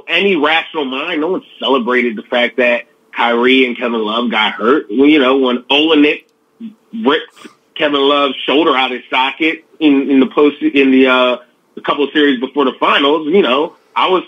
any rational mind, no one celebrated the fact that Kyrie and Kevin Love got hurt. When Olenek ripped Kevin Love's shoulder out of his socket in the couple of series before the finals, I was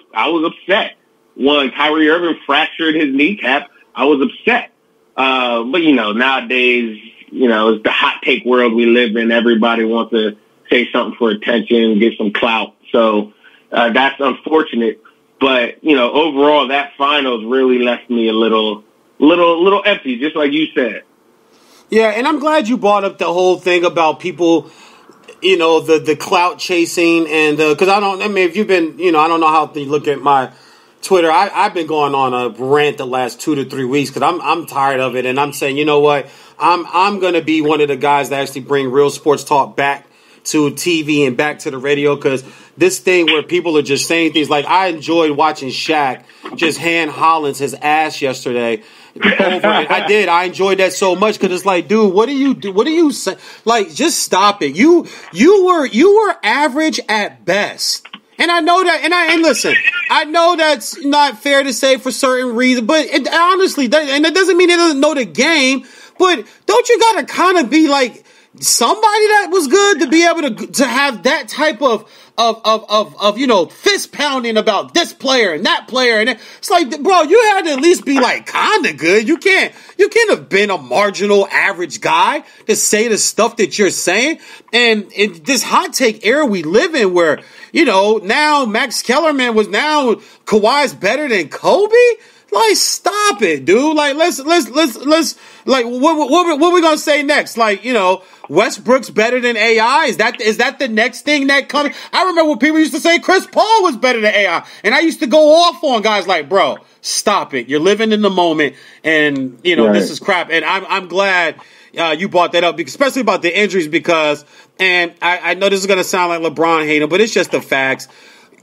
upset. When Kyrie Irving fractured his kneecap, I was upset. But nowadays, it's the hot take world we live in. Everybody wants to say something for attention, get some clout. So that's unfortunate. But overall, that finals really left me a little empty, just like you said. Yeah, and I'm glad you brought up the whole thing about people, the clout chasing, and because if you've been, I don't know how you look at my Twitter. I've been going on a rant the last 2 to 3 weeks because I'm tired of it, and I'm saying, you know what, I'm going to be one of the guys that actually bring real sports talk back to TV and back to the radio, because this thing where people are just saying things like, I enjoyed watching Shaq just hand Hollins his ass yesterday. I enjoyed that so much because it's like, dude, what do you say? Like, just stop it. You were average at best. And I know that, and listen, I know that's not fair to say for certain reasons, but honestly, and it doesn't mean he doesn't know the game, but don't you gotta kind of be like somebody that was good to be able to have that type of fist pounding about this player and that player, and it's like, bro, you had to at least be like kind of good. You can't have been a marginal average guy to say the stuff that you're saying. And in this hot take era we live in, where now Max Kellerman was now Kawhi's better than Kobe. Like, stop it, dude. Like, let's like, what we gonna say next? Like, Westbrook's better than AI. Is that the next thing that comes? I remember when people used to say Chris Paul was better than AI, and I used to go off on guys like, bro, stop it. You're living in the moment, and right. This is crap. And I'm glad you brought that up, especially about the injuries, because, and I know this is gonna sound like LeBron hating, but it's just the facts.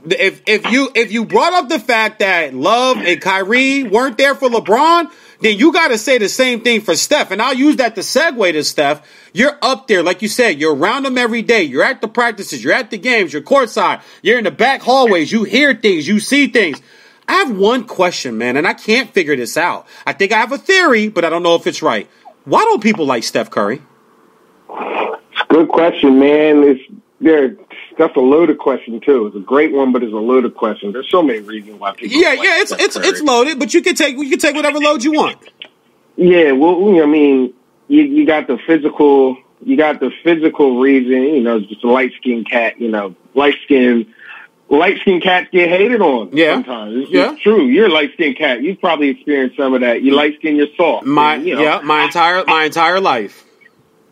If you brought up the fact that Love and Kyrie weren't there for LeBron, then you got to say the same thing for Steph. And I'll use that to segue to Steph. You're up there, like you said, you're around them every day. You're at the practices, you're at the games, you're courtside, you're in the back hallways, you hear things, you see things. I have one question, man, and I can't figure this out. I think I have a theory, but I don't know if it's right. Why don't people like Steph Curry? It's a good question, man. That's a loaded question too. It's a great one, but it's a loaded question. There's so many reasons why people. Yeah, it's loaded, but you can take whatever load you want. Yeah, well, I mean, you got the physical reason. Just a light skinned cat. Light skinned cats get hated on. Yeah, sometimes it's just true. You're a light skinned cat. You've probably experienced some of that. You light skinned, you're soft. My entire life.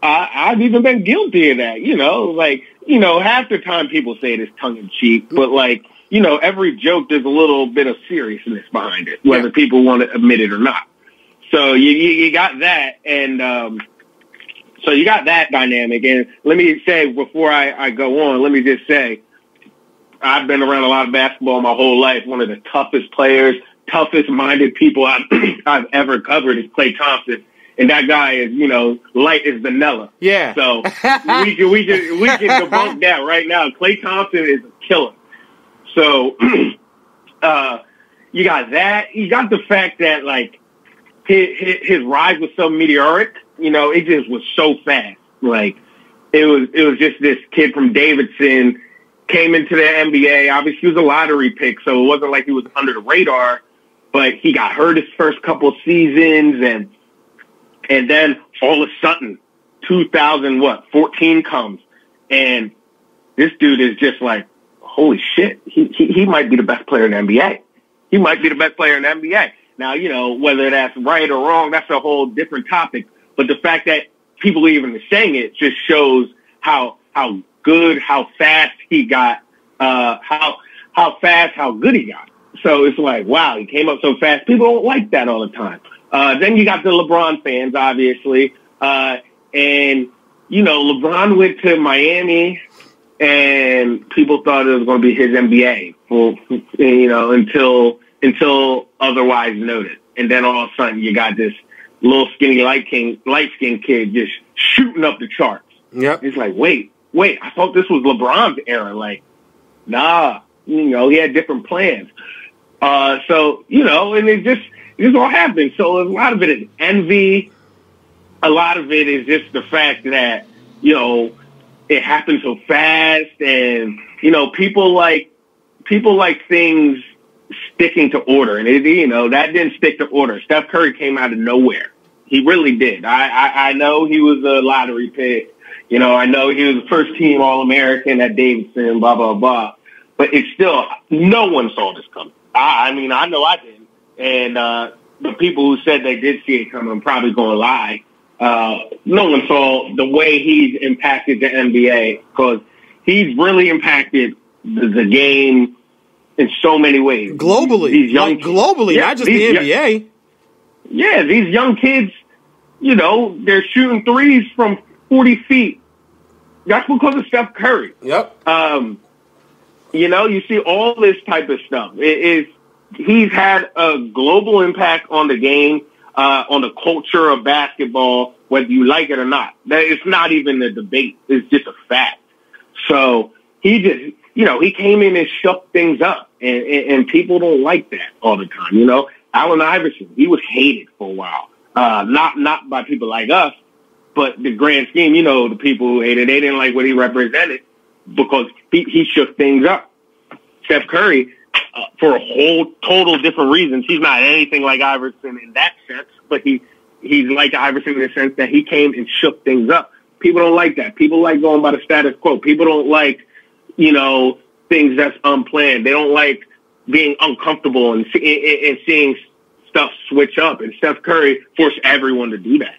I've even been guilty of that. Half the time people say it is tongue in cheek, but every joke, there's a little bit of seriousness behind it, whether people want to admit it or not. So you got that, and so you got that dynamic. And let me say, before I go on, let me just say, I've been around a lot of basketball my whole life. One of the toughest players, toughest minded people I've ever covered is Klay Thompson. And that guy is, light as vanilla. Yeah. So we can debunk that right now. Klay Thompson is a killer. So you got that. You got the fact that his rise was so meteoric. It just was so fast. It was just this kid from Davidson came into the NBA. Obviously, he was a lottery pick, so it wasn't like he was under the radar. But he got hurt his first couple of seasons, and then all of a sudden, 2014 comes, and this dude is just like, holy shit, he might be the best player in the NBA. he might be the best player in the NBA. Now, whether that's right or wrong, that's a whole different topic. But the fact that people even are saying it just shows how good, how fast he got, how good he got. So it's like, wow, he came up so fast. People don't like that all the time. Then you got the LeBron fans, obviously. And, LeBron went to Miami and people thought it was going to be his NBA until otherwise noted. And then all of a sudden you got this little skinny light-skinned kid just shooting up the charts. Yep. It's like, wait, I thought this was LeBron's era. Like, nah, he had different plans. So, and it just all happened. So a lot of it is envy. A lot of it is just the fact that, it happened so fast and, people like things sticking to order. And that didn't stick to order. Steph Curry came out of nowhere. He really did. I know he was a lottery pick. I know he was the first team All-American at Davidson, blah, blah, blah. But it's still, no one saw this coming. I know I didn't. And the people who said they did see it coming probably going to lie. No one saw the way he's impacted the NBA because he's really impacted the game in so many ways. Globally. These young globally, not just the NBA. Yeah, these young kids, they're shooting threes from 40 feet. That's because of Steph Curry. Yep. You see all this type of stuff. He's had a global impact on the game, on the culture of basketball, whether you like it or not. It's not even a debate. It's just a fact. So he just, he came in and shook things up, and people don't like that all the time. Allen Iverson, he was hated for a while. Not by people like us, but the grand scheme, the people who hated, they didn't like what he represented because he shook things up. Steph Curry, for a whole total different reasons, he's not anything like Iverson in that sense, but he's like Iverson in the sense that he came and shook things up. People don't like that. People like going by the status quo. People don't like, things that's unplanned. They don't like being uncomfortable and seeing stuff switch up. And Steph Curry forced everyone to do that.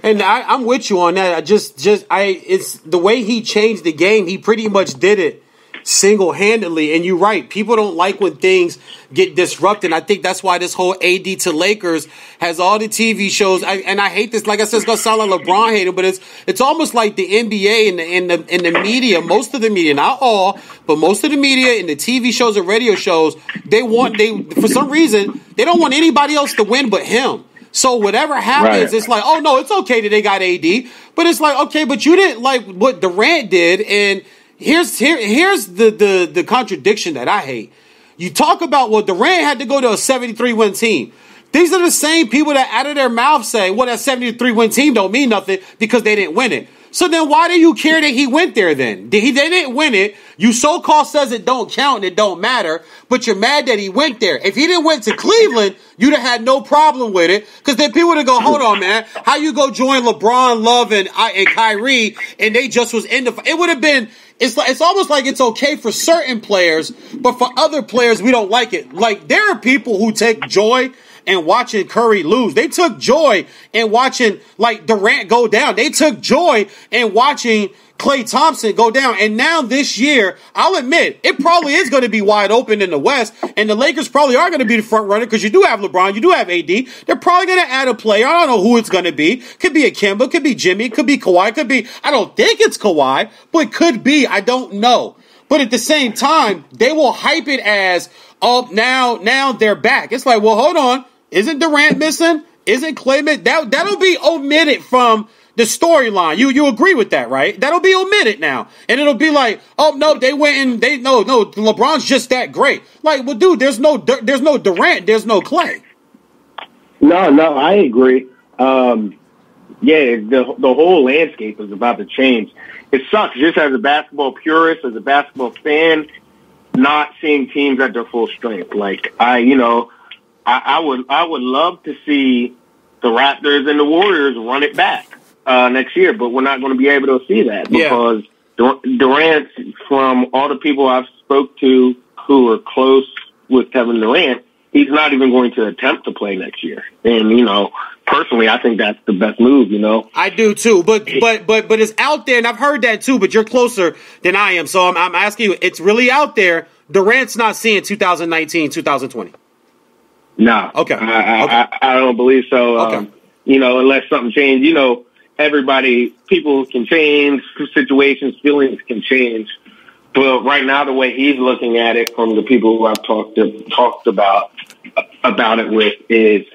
And I'm with you on that. It's the way he changed the game. He pretty much did it single-handedly. And you're right. People don't like when things get disrupted. I think that's why this whole AD to Lakers has all the TV shows. And I hate this. Like I said, it's going to sound like LeBron hated, but it's almost like the NBA and the media, most of the media, not all, but most of the media and the TV shows and radio shows, for some reason, they don't want anybody else to win but him. So whatever happens, right. It's like, oh no, it's okay that they got AD, but it's like, okay, but you didn't like what Durant did, and here's the contradiction that I hate. You talk about, well, Durant had to go to a 73-win team. These are the same people that out of their mouth say, well, that 73-win team don't mean nothing because they didn't win it. So then why do you care that he went there then? They didn't win it. You so-called says it don't count and it don't matter, but you're mad that he went there. If he didn't went to Cleveland, you'd have had no problem with it, because then people would go, hold on, man, how you go join LeBron, Love, and Kyrie, and they just was in the... It would have been... It's almost like it's okay for certain players, but for other players, we don't like it. Like, there are people who take joy in watching Curry lose. They took joy in watching, like, Durant go down. They took joy in watching Klay Thompson go down. And now this year, I'll admit, it probably is going to be wide open in the West, and the Lakers probably are going to be the front runner because you do have LeBron, you do have AD. They're probably going to add a player. I don't know who it's going to be. Could be a Kemba, could be Jimmy, could be Kawhi, could be, I don't think it's Kawhi, but it could be. I don't know. But at the same time, they will hype it as, oh, now they're back. It's like, well, hold on. Isn't Durant missing? Isn't Klay missing? That'll be omitted from the storyline. You agree with that, right? That'll be omitted now. And it'll be like, oh, no, they went and no, LeBron's just that great. Like, well, dude, there's no Durant, there's no Klay. No, I agree. The whole landscape is about to change. It sucks just as a basketball purist, as a basketball fan, not seeing teams at their full strength. Like, I would love to see the Raptors and the Warriors run it back next year, but we're not going to be able to see that because Durant, from all the people I've spoke to who are close with Kevin Durant, he's not even going to attempt to play next year. And, personally, I think that's the best move, I do too, but it's out there, and I've heard that too, but you're closer than I am. So I'm asking you, it's really out there. Durant's not seeing 2019, 2020. No. Okay. I don't believe so. Okay. Unless something changed, people can change, situations, feelings can change. But right now, the way he's looking at it from the people who I've talked about it with is,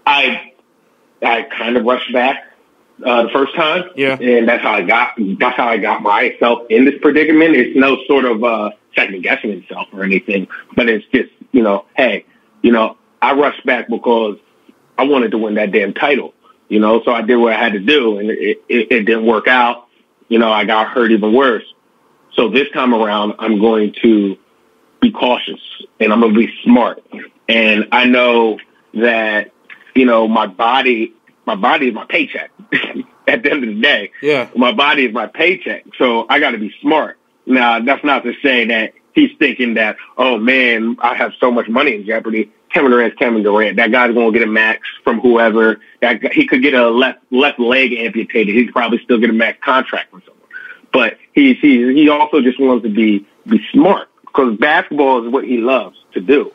I kind of rushed back the first time, and that's how I got myself in this predicament. It's no sort of second guessing himself or anything, but it's just hey, I rushed back because I wanted to win that damn title, so I did what I had to do, and it didn't work out. I got hurt even worse. So this time around, I'm going to be cautious and I'm going to be smart. And I know that, my body is my paycheck at the end of the day. Yeah. My body is my paycheck. So I got to be smart. Now, that's not to say that he's thinking that, oh man, I have so much money in jeopardy. Kevin Durant's Kevin Durant. That guy's going to get a max from whoever. He could get a left leg amputated. He could probably still get a max contract from someone. But he also just wants to be smart because basketball is what he loves to do.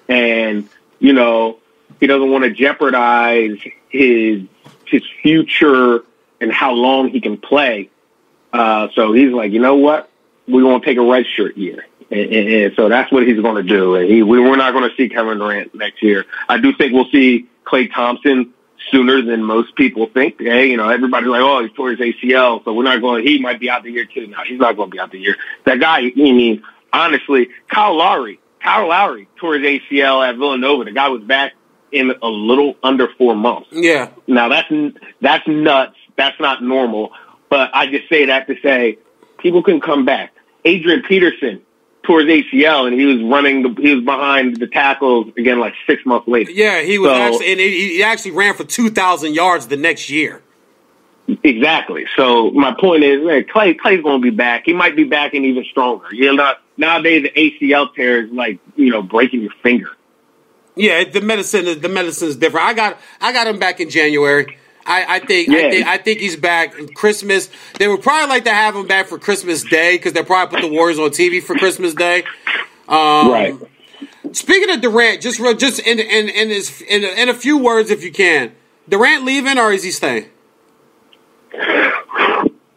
And, he doesn't want to jeopardize his future and how long he can play. So he's like, you know what? We want to take a redshirt year. And so that's what he's going to do. And we're not going to see Kevin Durant next year. I do think we'll see Klay Thompson sooner than most people think. Hey, everybody's like, oh, he tore his ACL, so he might be out the year too. No, he's not going to be out the year. That guy, honestly, Kyle Lowry tore his ACL at Villanova. The guy was back in a little under 4 months. Yeah. Now that's nuts. That's not normal. But I just say that to say people can come back. Adrian Peterson tore his ACL and he was behind the tackles again like 6 months later. Yeah, he was he actually ran for 2,000 yards the next year. Exactly. So my point is, man, Clay's going to be back. He might be back and even stronger. Nowadays the ACL tear is like, breaking your finger. Yeah, the medicine is different. I got him back in January. I think he's back. Christmas, they would probably like to have him back for Christmas Day because they'll probably put the Warriors on TV for Christmas Day. Right. Speaking of Durant, just in a few words, if you can, Durant leaving or is he staying?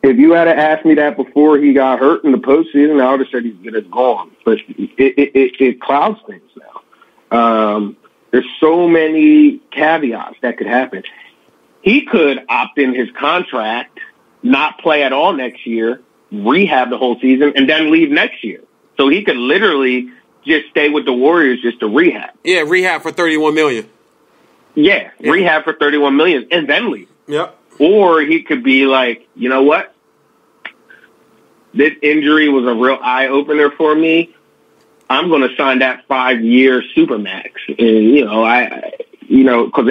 If you had asked me that before he got hurt in the postseason, I would have said he's good as gone. But it clouds things now. There's so many caveats that could happen. He could opt in his contract, not play at all next year, rehab the whole season, and then leave next year. So he could literally just stay with the Warriors just to rehab. Yeah, rehab for $31 million. Yeah, rehab for $31 million and then leave. Yep. Or he could be like, you know what? This injury was a real eye-opener for me. I'm going to sign that 5-year Supermax. And, because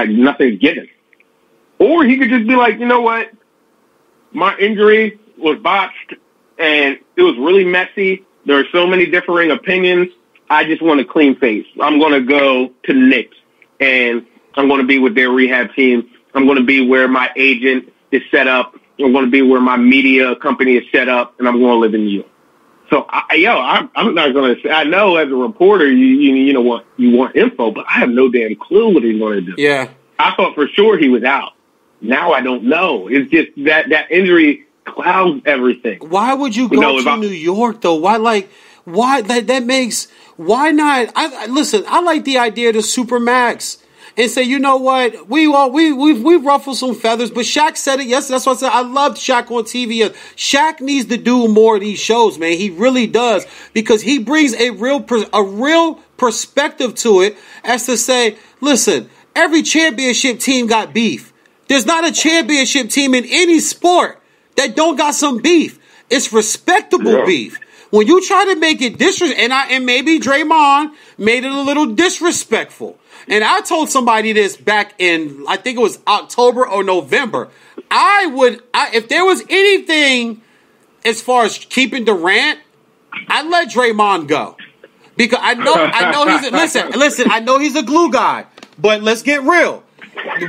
nothing's given. Or he could just be like, you know what? My injury was botched and it was really messy. There are so many differing opinions. I just want a clean face. I'm going to go to the Knicks and I'm going to be with their rehab team. I'm going to be where my agent is set up. I'm going to be where my media company is set up, and I'm going to live in New York. So, I'm not going to say. I know as a reporter, you want info, but I have no damn clue what he's going to do. Yeah, I thought for sure he was out. Now I don't know. It's just that injury clouds everything. Why would you go to New York though? Why not? I like the idea of the Supermax. And say, you know what? We ruffled some feathers, but Shaq said it. Yes, that's what I said. I loved Shaq on TV. Shaq needs to do more of these shows, man. He really does because he brings a real perspective to it, as to say, listen, every championship team got beef. There's not a championship team in any sport that don't got some beef. It's respectable beef. When you try to make it and maybe Draymond made it a little disrespectful. And I told somebody this back in, I think it was October or November. If there was anything as far as keeping Durant, I'd let Draymond go. Because I know he's listen, I know he's a glue guy, but let's get real.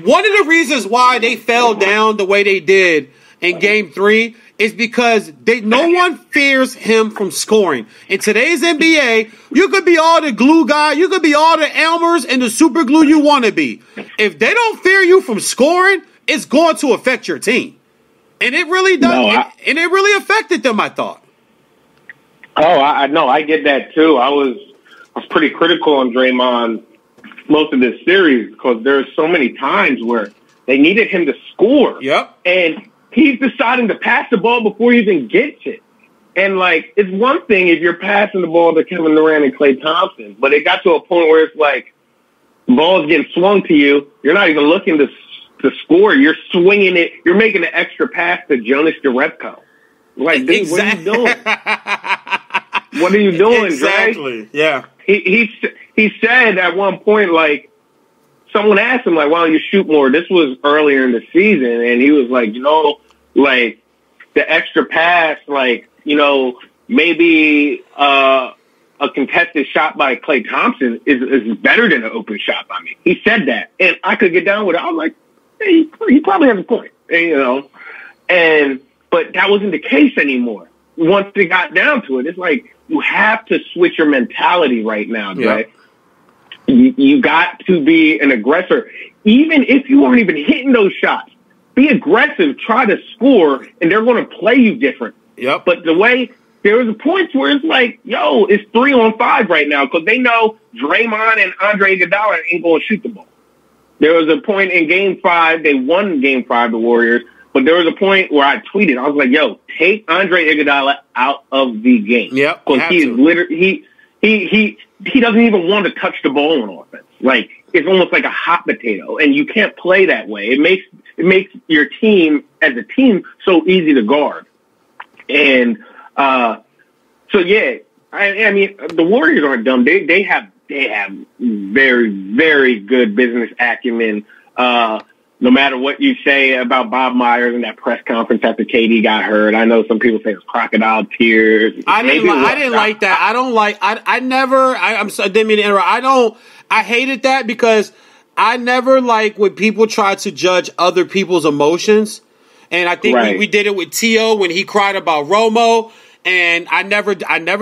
One of the reasons why they fell down the way they did in Game 3 is because no one fears him from scoring. In today's NBA, you could be all the glue guy, you could be all the Elmers and the super glue you want to be. If they don't fear you from scoring, it's going to affect your team. And it really does. And it really affected them, I thought. Oh, I know. I get that too. I was pretty critical on Draymond most of this series because there's so many times where they needed him to score. Yep. And he's deciding to pass the ball before he even gets it. And, like, it's one thing if you're passing the ball to Kevin Durant and Klay Thompson, but it got to a point where it's like the ball's getting swung to you. You're not even looking to score. You're swinging it. You're making an extra pass to Jonas Jerebko. Like, dude, what are you doing? What are you doing, exactly. Dre? Yeah. He said at one point, like, someone asked him, like, why don't you shoot more? This was earlier in the season, and he was like, like, the extra pass, like, maybe a contested shot by Klay Thompson is better than an open shot by me. He said that, and I could get down with it. I was like, hey, he probably has a point, but that wasn't the case anymore. Once it got down to it, it's like you have to switch your mentality right now, Dre. Yeah. You got to be an aggressor. Even if you aren't even hitting those shots, be aggressive, try to score, and they're going to play you different. Yep. But there was a point where it's like, it's 3-on-5 right now because they know Draymond and Andre Iguodala ain't going to shoot the ball. There was a point in Game 5, they won Game 5, the Warriors, but there was a point where I tweeted, I was like, take Andre Iguodala out of the game. Yep. Because he is literally, he doesn't even want to touch the ball on offense. Like, it's almost like a hot potato, and you can't play that way. It makes your team as a team so easy to guard. And so yeah, I mean the Warriors aren't dumb. They have very, very good business acumen. No matter what you say about Bob Myers and that press conference after KD got hurt, I know some people say it's crocodile tears. I didn't like that. I didn't mean to interrupt. I hated that because I never like when people try to judge other people's emotions. And I think we did it with T.O. when he cried about Romo. And I never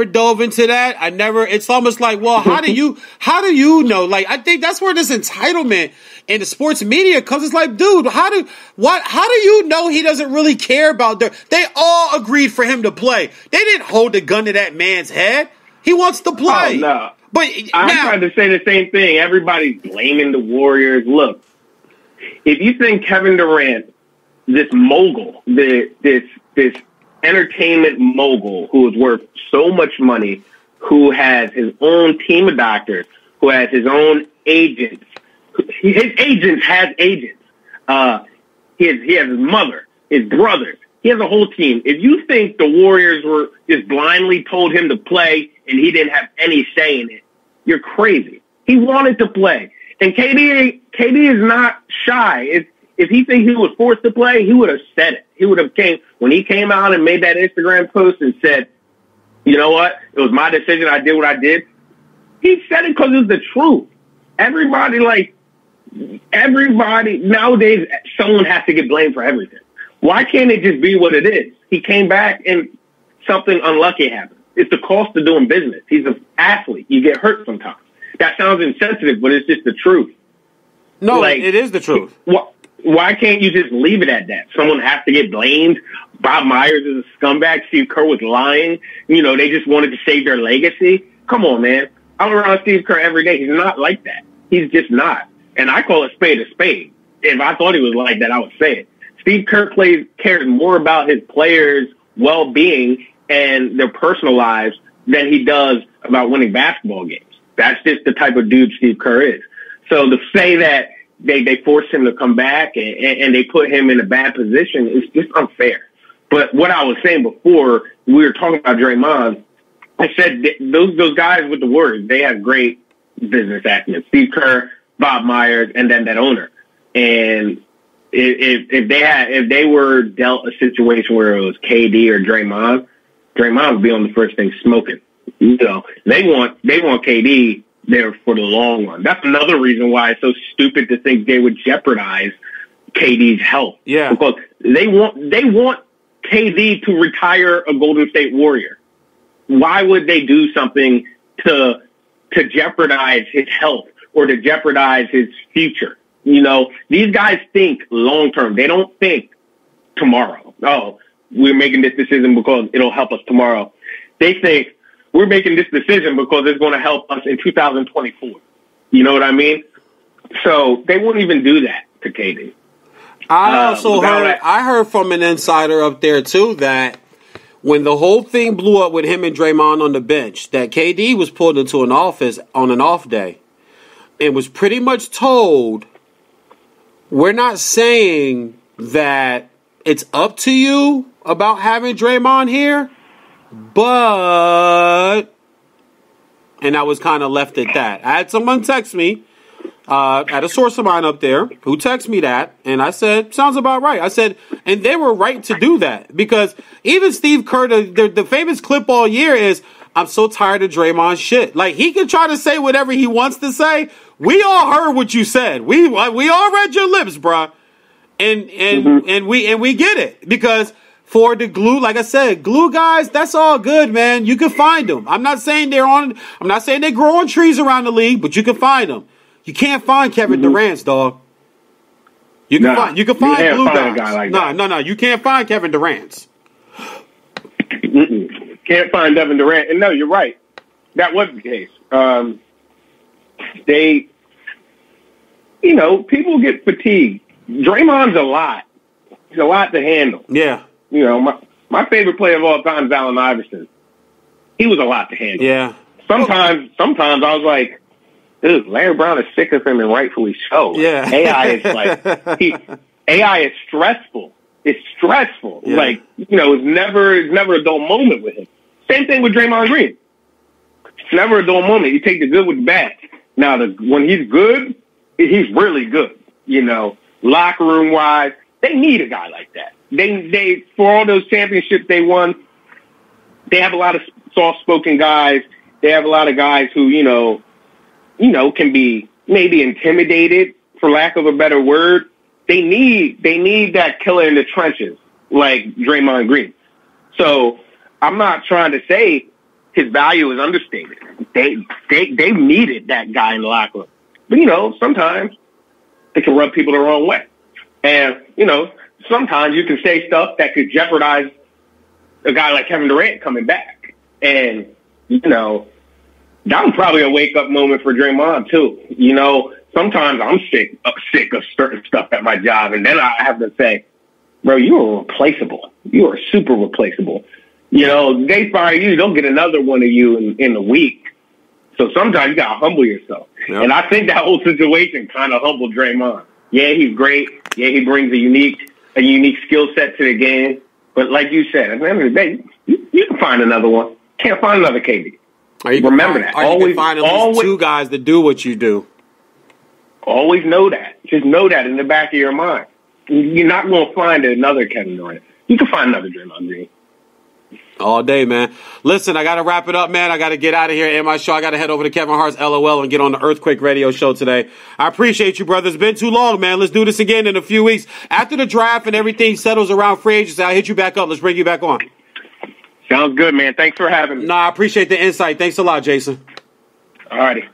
dove into that. It's almost like, well, how do you know? Like, I think that's where this entitlement in the sports media comes. It's like, dude, how do you know he doesn't really care about they all agreed for him to play. They didn't hold the gun to that man's head. He wants to play. Oh, no. But I'm trying to say the same thing. Everybody's blaming the Warriors. Look, if you think Kevin Durant, this mogul, this entertainment mogul who is worth so much money, who has his own team of doctors, who has his own agents. His agents has agents. He has his mother, his brothers. He has a whole team. If you think the Warriors were just blindly told him to play and he didn't have any say in it, you're crazy. He wanted to play. And KD is not shy. If he thinks he was forced to play, he would have said it. He would have when he came out and made that Instagram post and said, you know what? It was my decision. I did what I did. He said it because it's the truth. Everybody nowadays, someone has to get blamed for everything. Why can't it just be what it is? He came back and something unlucky happened. It's the cost of doing business. He's an athlete. You get hurt sometimes. That sounds insensitive, but it's just the truth. No, it is the truth. Why can't you just leave it at that? Someone has to get blamed. Bob Myers is a scumbag. Steve Kerr was lying. They just wanted to save their legacy. Come on, man. I'm around Steve Kerr every day. He's not like that. He's just not. And I call a spade a spade. If I thought he was like that, I would say it. Steve Kerr cares more about his players' well-being and their personal lives than he does about winning basketball games. That's just the type of dude Steve Kerr is. So to say that they forced him to come back and they put him in a bad position is just unfair. But what I was saying before, we were talking about Draymond, I said those guys with the Warriors, they have great business acumen. Steve Kerr, Bob Myers, and then that owner. And if they were dealt a situation where it was KD or Draymond, Draymond would be on the first thing smoking. You know, they want KD there for the long run. That's another reason why it's so stupid to think they would jeopardize KD's health. Yeah. Because they want KD to retire a Golden State Warrior. Why would they do something to jeopardize his health or to jeopardize his future? You know, these guys think long term. They don't think tomorrow. Oh, we're making this decision because it'll help us tomorrow. They think we're making this decision because it's going to help us in 2024. You know what I mean? So they wouldn't even do that to KD. I heard from an insider up there too that when the whole thing blew up with him and Draymond on the bench, that KD was pulled into an office on an off day and was pretty much told, we're not saying that it's up to you about having Draymond here, but... And I was kind of left at that. I had someone text me, at a source of mine up there, who texted me that, and I said, sounds about right. I said, and they were right to do that, because even Steve Kerr, the famous clip all year is, I'm so tired of Draymond's shit. Like, he can try to say whatever he wants to say. We all heard what you said. We all read your lips, bruh. And we get it, because for the glue, like I said, glue guys, that's all good, man. You can find them. I'm not saying they grow on trees around the league, but you can find them. You can't find Kevin Durant's, dog. You can find glue guys. Guy like no, you can't find Kevin Durant's. Can't find Kevin Durant. And no, you're right. That was the case. People get fatigued. Draymond's a lot. He's a lot to handle. Yeah. You know, my favorite player of all time is Allen Iverson. He was a lot to handle. Yeah. Sometimes I was like, dude, Larry Brown is sick of him, and rightfully so. Yeah. AI is stressful. It's stressful. Yeah. Like, it's never a dull moment with him. Same thing with Draymond Green. It's never a dull moment. You take the good with the bad. Now, when he's good, he's really good. Locker room wise, they need a guy like that. They for all those championships they won, they have a lot of soft-spoken guys. They have a lot of guys who, can be maybe intimidated, for lack of a better word. They need that killer in the trenches, like Draymond Green. So I'm not trying to say his value is understated. They needed that guy in the locker room. But, sometimes it can rub people the wrong way. And, sometimes you can say stuff that could jeopardize a guy like Kevin Durant coming back. And, that was probably a wake-up moment for Draymond, too. Sometimes I'm sick of certain stuff at my job, and then I have to say, bro, you are replaceable. You are super replaceable. They fire you, they'll get another one of you in a week. So sometimes you got to humble yourself. Yep. And I think that whole situation kind of humbled Draymond. Yeah, he's great. Yeah, he brings a unique skill set to the game. But like you said, at the end of the day, you can find another one. Can't find another KD. Remember that. You can find at least two guys that do what you do. Always know that. Just know that in the back of your mind. You're not going to find another Kevin Durant. You can find another Draymond Green. All day, man. Listen, I got to wrap it up, man. I got to get out of here and my show. I got to head over to Kevin Hart's LOL and get on the Earthquake Radio show today. I appreciate you, brother. It's been too long, man. Let's do this again in a few weeks. After the draft and everything settles around free agency, I'll hit you back up. Let's bring you back on. Sounds good, man. Thanks for having me. No, I appreciate the insight. Thanks a lot, Jason. All righty.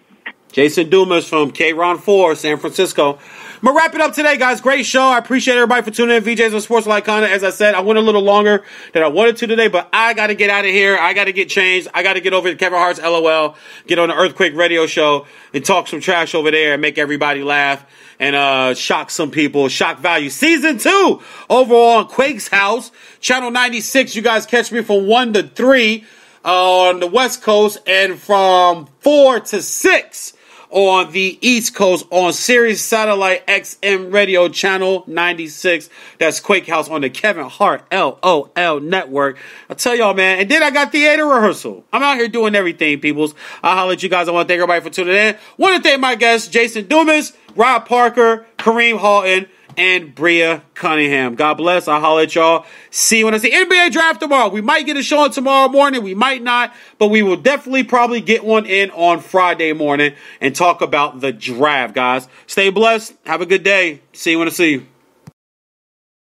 Jason Dumas from K-Ron 4, San Francisco. I'm going to wrap it up today, guys. Great show. I appreciate everybody for tuning in. VJs on Sports Lycana. As I said, I went a little longer than I wanted to today, but I got to get out of here. I got to get changed. I got to get over to Kevin Hart's LOL, get on the Earthquake Radio show, and talk some trash over there and make everybody laugh and shock some people. Shock Value Season 2 over on Quake's House, Channel 96. You guys catch me from 1 to 3 on the West Coast and from 4 to 6 on the East Coast on Sirius Satellite XM Radio Channel 96. That's Quake House on the Kevin Hart LOL Network. I tell y'all, man. And then I got theater rehearsal. I'm out here doing everything, peoples. I'll holler at you guys. I want to thank everybody for tuning in. Want to thank my guests, Jason Dumas, Rob Parker, Kareem Halton, and Bria Cunningham. God bless. I'll holler at y'all. See you when I see NBA draft tomorrow. We might get a show on tomorrow morning. We might not, but we will definitely probably get one in on Friday morning and talk about the draft, guys. Stay blessed. Have a good day. See you when I see you.